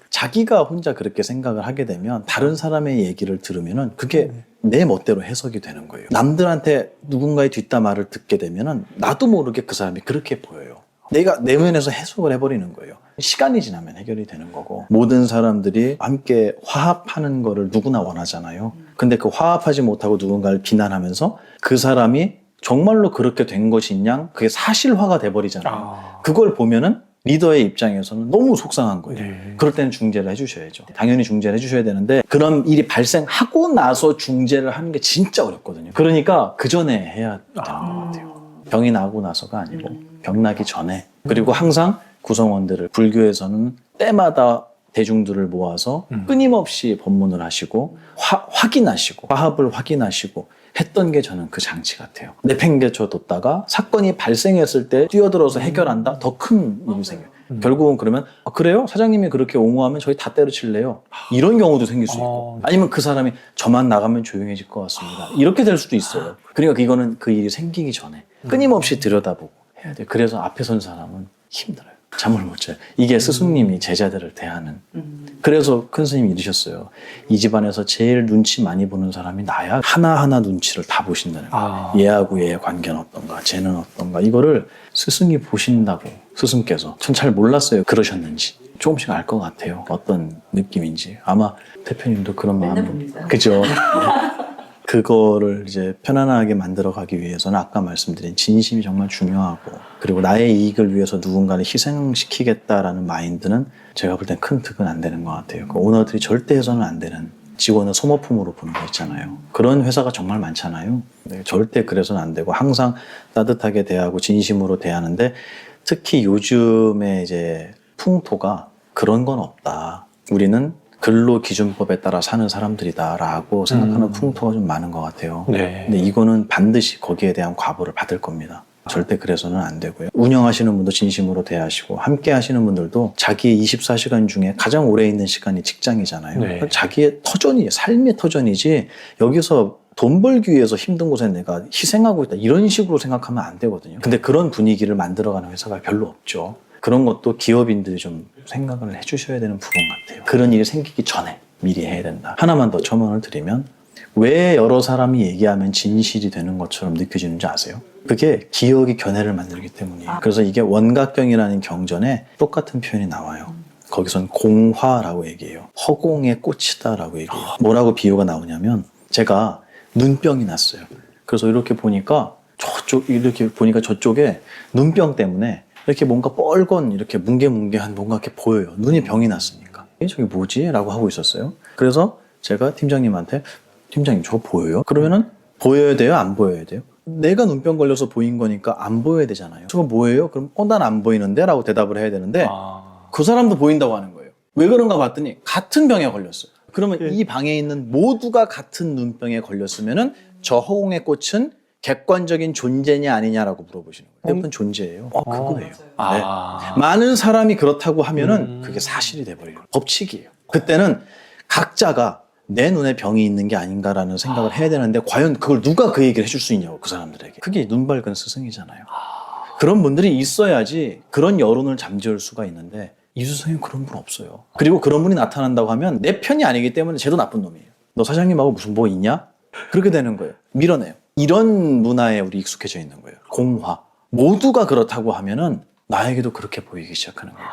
자기가 혼자 그렇게 생각을 하게 되면 다른 사람의 얘기를 들으면은 그게 내 멋대로 해석이 되는 거예요. 남들한테 누군가의 뒷담화를 듣게 되면은 나도 모르게 그 사람이 그렇게 보여요. 내가 내면에서 해석을 해버리는 거예요. 시간이 지나면 해결이 되는 거고 모든 사람들이 함께 화합하는 거를 누구나 원하잖아요. 근데 그 화합하지 못하고 누군가를 비난하면서 그 사람이 정말로 그렇게 된 것이냐 그게 사실화가 돼버리잖아요. 그걸 보면은 리더의 입장에서는 너무 속상한 거예요. 네. 그럴 때는 중재를 해주셔야죠. 당연히 중재를 해주셔야 되는데 그런 일이 발생하고 나서 중재를 하는 게 진짜 어렵거든요. 그러니까 그 전에 해야 되는 것 같아요. 병이 나고 나서가 아니고 병 나기 전에. 그리고 항상 구성원들을 불교에서는 때마다 대중들을 모아서 끊임없이 법문을 하시고 확인하시고 화합을 확인하시고 했던 게 저는 그 장치 같아요. 내팽개쳐 뒀다가 사건이 발생했을 때 뛰어들어서 해결한다? 더 큰 일이 생겨요. 결국은 그러면 그래요? 사장님이 그렇게 옹호하면 저희 다 때려칠래요? 이런 경우도 생길 수 있고 아니면 그 사람이 저만 나가면 조용해질 것 같습니다. 이렇게 될 수도 있어요. 그러니까 이거는 그 일이 생기기 전에 끊임없이 들여다보고 해야 돼요. 그래서 앞에 선 사람은 힘들어요. 잠을 못 자요. 이게 스승님이 제자들을 대하는. 그래서 큰 스님이 이러셨어요. 이 집안에서 제일 눈치 많이 보는 사람이 나야. 하나하나 눈치를 다 보신다는 거예요. 얘하고 얘의 관계는 어떤가, 쟤는 어떤가. 이거를 스승이 보신다고 스승께서. 전 잘 몰랐어요. 그러셨는지. 조금씩 알 것 같아요. 어떤 느낌인지. 아마 대표님도 그런 맨날 마음. 봅니다. 그죠? 그거를 이제 편안하게 만들어가기 위해서는 아까 말씀드린 진심이 정말 중요하고 그리고 나의 이익을 위해서 누군가를 희생시키겠다라는 마인드는 제가 볼 땐 큰 득은 안 되는 것 같아요. 그 오너들이 절대 해서는 안 되는 직원을 소모품으로 보는 거 있잖아요. 그런 회사가 정말 많잖아요. 네, 절대 그래서는 안 되고 항상 따뜻하게 대하고 진심으로 대하는데 특히 요즘에 이제 풍토가 그런 건 없다. 우리는 근로기준법에 따라 사는 사람들이다라고 생각하는 풍토가 좀 많은 것 같아요. 네. 근데 이거는 반드시 거기에 대한 과보를 받을 겁니다. 절대 그래서는 안 되고요. 운영하시는 분도 진심으로 대하시고 함께 하시는 분들도 자기의 24시간 중에 가장 오래 있는 시간이 직장이잖아요. 네. 그러니까 자기의 터전이 삶의 터전이지 여기서 돈 벌기 위해서 힘든 곳에 내가 희생하고 있다 이런 식으로 생각하면 안 되거든요. 근데 그런 분위기를 만들어가는 회사가 별로 없죠. 그런 것도 기업인들이 좀 생각을 해주셔야 되는 부분 같아요. 그런 일이 생기기 전에 미리 해야 된다. 하나만 더 첨언을 드리면 왜 여러 사람이 얘기하면 진실이 되는 것처럼 느껴지는지 아세요? 그게 기억이 견해를 만들기 때문이에요. 그래서 이게 원각경이라는 경전에 똑같은 표현이 나와요. 거기선 공화라고 얘기해요. 허공의 꽃이다라고 얘기해요. 뭐라고 비유가 나오냐면 제가 눈병이 났어요. 그래서 이렇게 보니까 저쪽에 눈병 때문에 이렇게 뭔가 뻘건 이렇게 뭉게뭉게한 뭔가 이렇게 보여요. 눈이 병이 났으니까. 저게 뭐지? 라고 하고 있었어요. 그래서 제가 팀장님한테 팀장님 저거 보여요? 그러면은 보여야 돼요? 안 보여야 돼요? 내가 눈병 걸려서 보인 거니까 안 보여야 되잖아요. 저거 뭐예요? 그럼 난 안 보이는데? 라고 대답을 해야 되는데 그 사람도 보인다고 하는 거예요. 왜 그런가 봤더니 같은 병에 걸렸어요. 그러면 이 방에 있는 모두가 같은 눈병에 걸렸으면은 저 허공의 꽃은 객관적인 존재냐 아니냐라고 물어보시는 거예요. 대부분 존재예요. 그거예요. 네. 많은 사람이 그렇다고 하면은 그게 사실이 돼버려요. 법칙이에요. 그때는 각자가 내 눈에 병이 있는 게 아닌가라는 생각을 해야 되는데 과연 그걸 누가 그 얘기를 해줄 수 있냐고 그 사람들에게. 그게 눈 밝은 스승이잖아요. 그런 분들이 있어야지 그런 여론을 잠재울 수가 있는데 이수성이 그런 분 없어요. 그리고 그런 분이 나타난다고 하면 내 편이 아니기 때문에 쟤도 나쁜 놈이에요. 너 사장님하고 무슨 뭐 있냐? 그렇게 되는 거예요. 밀어내요. 이런 문화에 우리 익숙해져 있는 거예요. 공화. 모두가 그렇다고 하면은 나에게도 그렇게 보이기 시작하는 거예요.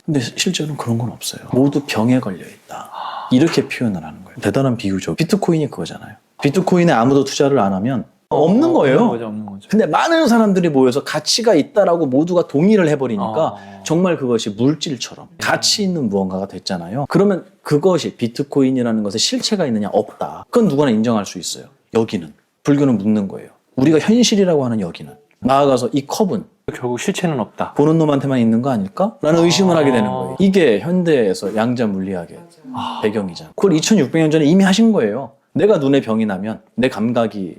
근데 실제로는 그런 건 없어요. 모두 병에 걸려 있다. 이렇게 표현을 하는 거예요. 대단한 비유죠. 비트코인이 그거잖아요. 비트코인에 아무도 투자를 안 하면 없는 거예요. 없는 거죠. 근데 많은 사람들이 모여서 가치가 있다라고 모두가 동의를 해버리니까 정말 그것이 물질처럼 가치 있는 무언가가 됐잖아요. 그러면 그것이 비트코인이라는 것에 실체가 있느냐? 없다. 그건 누구나 인정할 수 있어요. 여기는. 불교는 묻는 거예요. 우리가 현실이라고 하는 여기는. 나아가서 이 컵은 결국 실체는 없다. 보는 놈한테만 있는 거 아닐까? 라는 의심을 하게 되는 거예요. 이게 현대에서 양자 물리학의 배경이잖아. 그걸 2600년 전에 이미 하신 거예요. 내가 눈에 병이 나면 내 감각이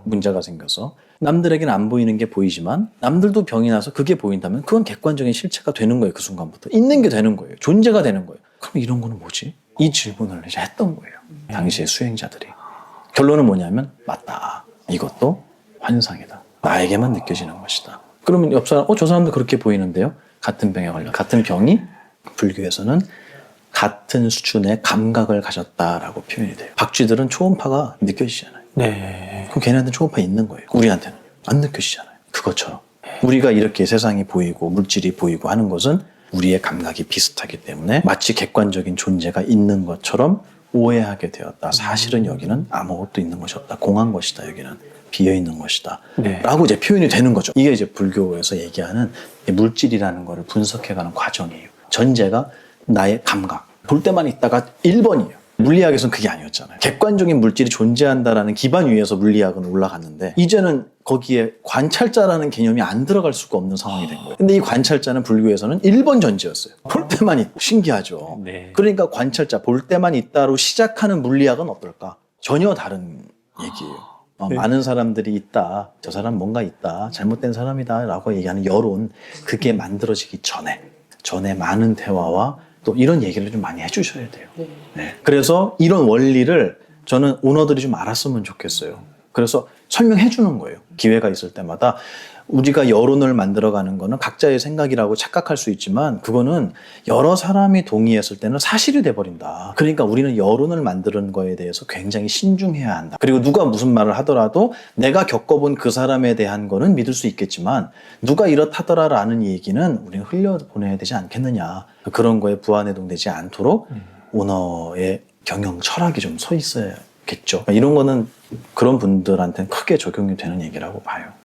문제가 생겨서 남들에게는 안 보이는 게 보이지만 남들도 병이 나서 그게 보인다면 그건 객관적인 실체가 되는 거예요. 그 순간부터. 있는 게 되는 거예요. 존재가 되는 거예요. 그럼 이런 거는 뭐지? 이 질문을 이제 했던 거예요. 당시의 수행자들이. 결론은 뭐냐면 맞다. 이것도 환상이다. 나에게만 느껴지는 것이다. 그러면 옆 사람, 저 사람도 그렇게 보이는데요? 같은 병에 걸려. 같은 병이 불교에서는 같은 수준의 감각을 가졌다라고 표현이 돼요. 박쥐들은 초음파가 느껴지잖아요. 네. 그럼 걔네한테는 초음파 있는 거예요. 우리한테는 안 느껴지잖아요. 그것처럼 우리가 이렇게 세상이 보이고 물질이 보이고 하는 것은 우리의 감각이 비슷하기 때문에 마치 객관적인 존재가 있는 것처럼 오해하게 되었다. 사실은 여기는 아무것도 있는 것이 없다. 공한 것이다. 여기는 비어있는 것이다. 네. 라고 이제 표현이 되는 거죠. 이게 이제 불교에서 얘기하는 물질이라는 거를 분석해가는 과정이에요. 전제가 나의 감각. 볼 때만 있다가 1번이에요. 물리학에서는 그게 아니었잖아요. 객관적인 물질이 존재한다라는 기반 위에서 물리학은 올라갔는데 이제는 거기에 관찰자라는 개념이 안 들어갈 수가 없는 상황이 된 거예요. 근데 이 관찰자는 불교에서는 1번 전제였어요. 볼 때만 있고 신기하죠. 네. 그러니까 관찰자, 볼 때만 있다로 시작하는 물리학은 어떨까? 전혀 다른 얘기예요. 네. 많은 사람들이 있다. 저 사람 뭔가 있다. 잘못된 사람이다. 라고 얘기하는 여론. 그게 만들어지기 전에 많은 대화와 또 이런 얘기를 좀 많이 해주셔야 돼요. 네. 그래서 이런 원리를 저는 오너들이 좀 알았으면 좋겠어요. 그래서 설명해 주는 거예요. 기회가 있을 때마다. 우리가 여론을 만들어가는 거는 각자의 생각이라고 착각할 수 있지만 그거는 여러 사람이 동의했을 때는 사실이 돼버린다. 그러니까 우리는 여론을 만드는 거에 대해서 굉장히 신중해야 한다. 그리고 누가 무슨 말을 하더라도 내가 겪어본 그 사람에 대한 거는 믿을 수 있겠지만 누가 이렇다더라라는 얘기는 우리는 흘려보내야 되지 않겠느냐. 그런 거에 부안해동되지 않도록 오너의 경영 철학이 좀 서 있어야 겠죠. 이런 거는 그런 분들한테는 크게 적용이 되는 얘기라고 봐요.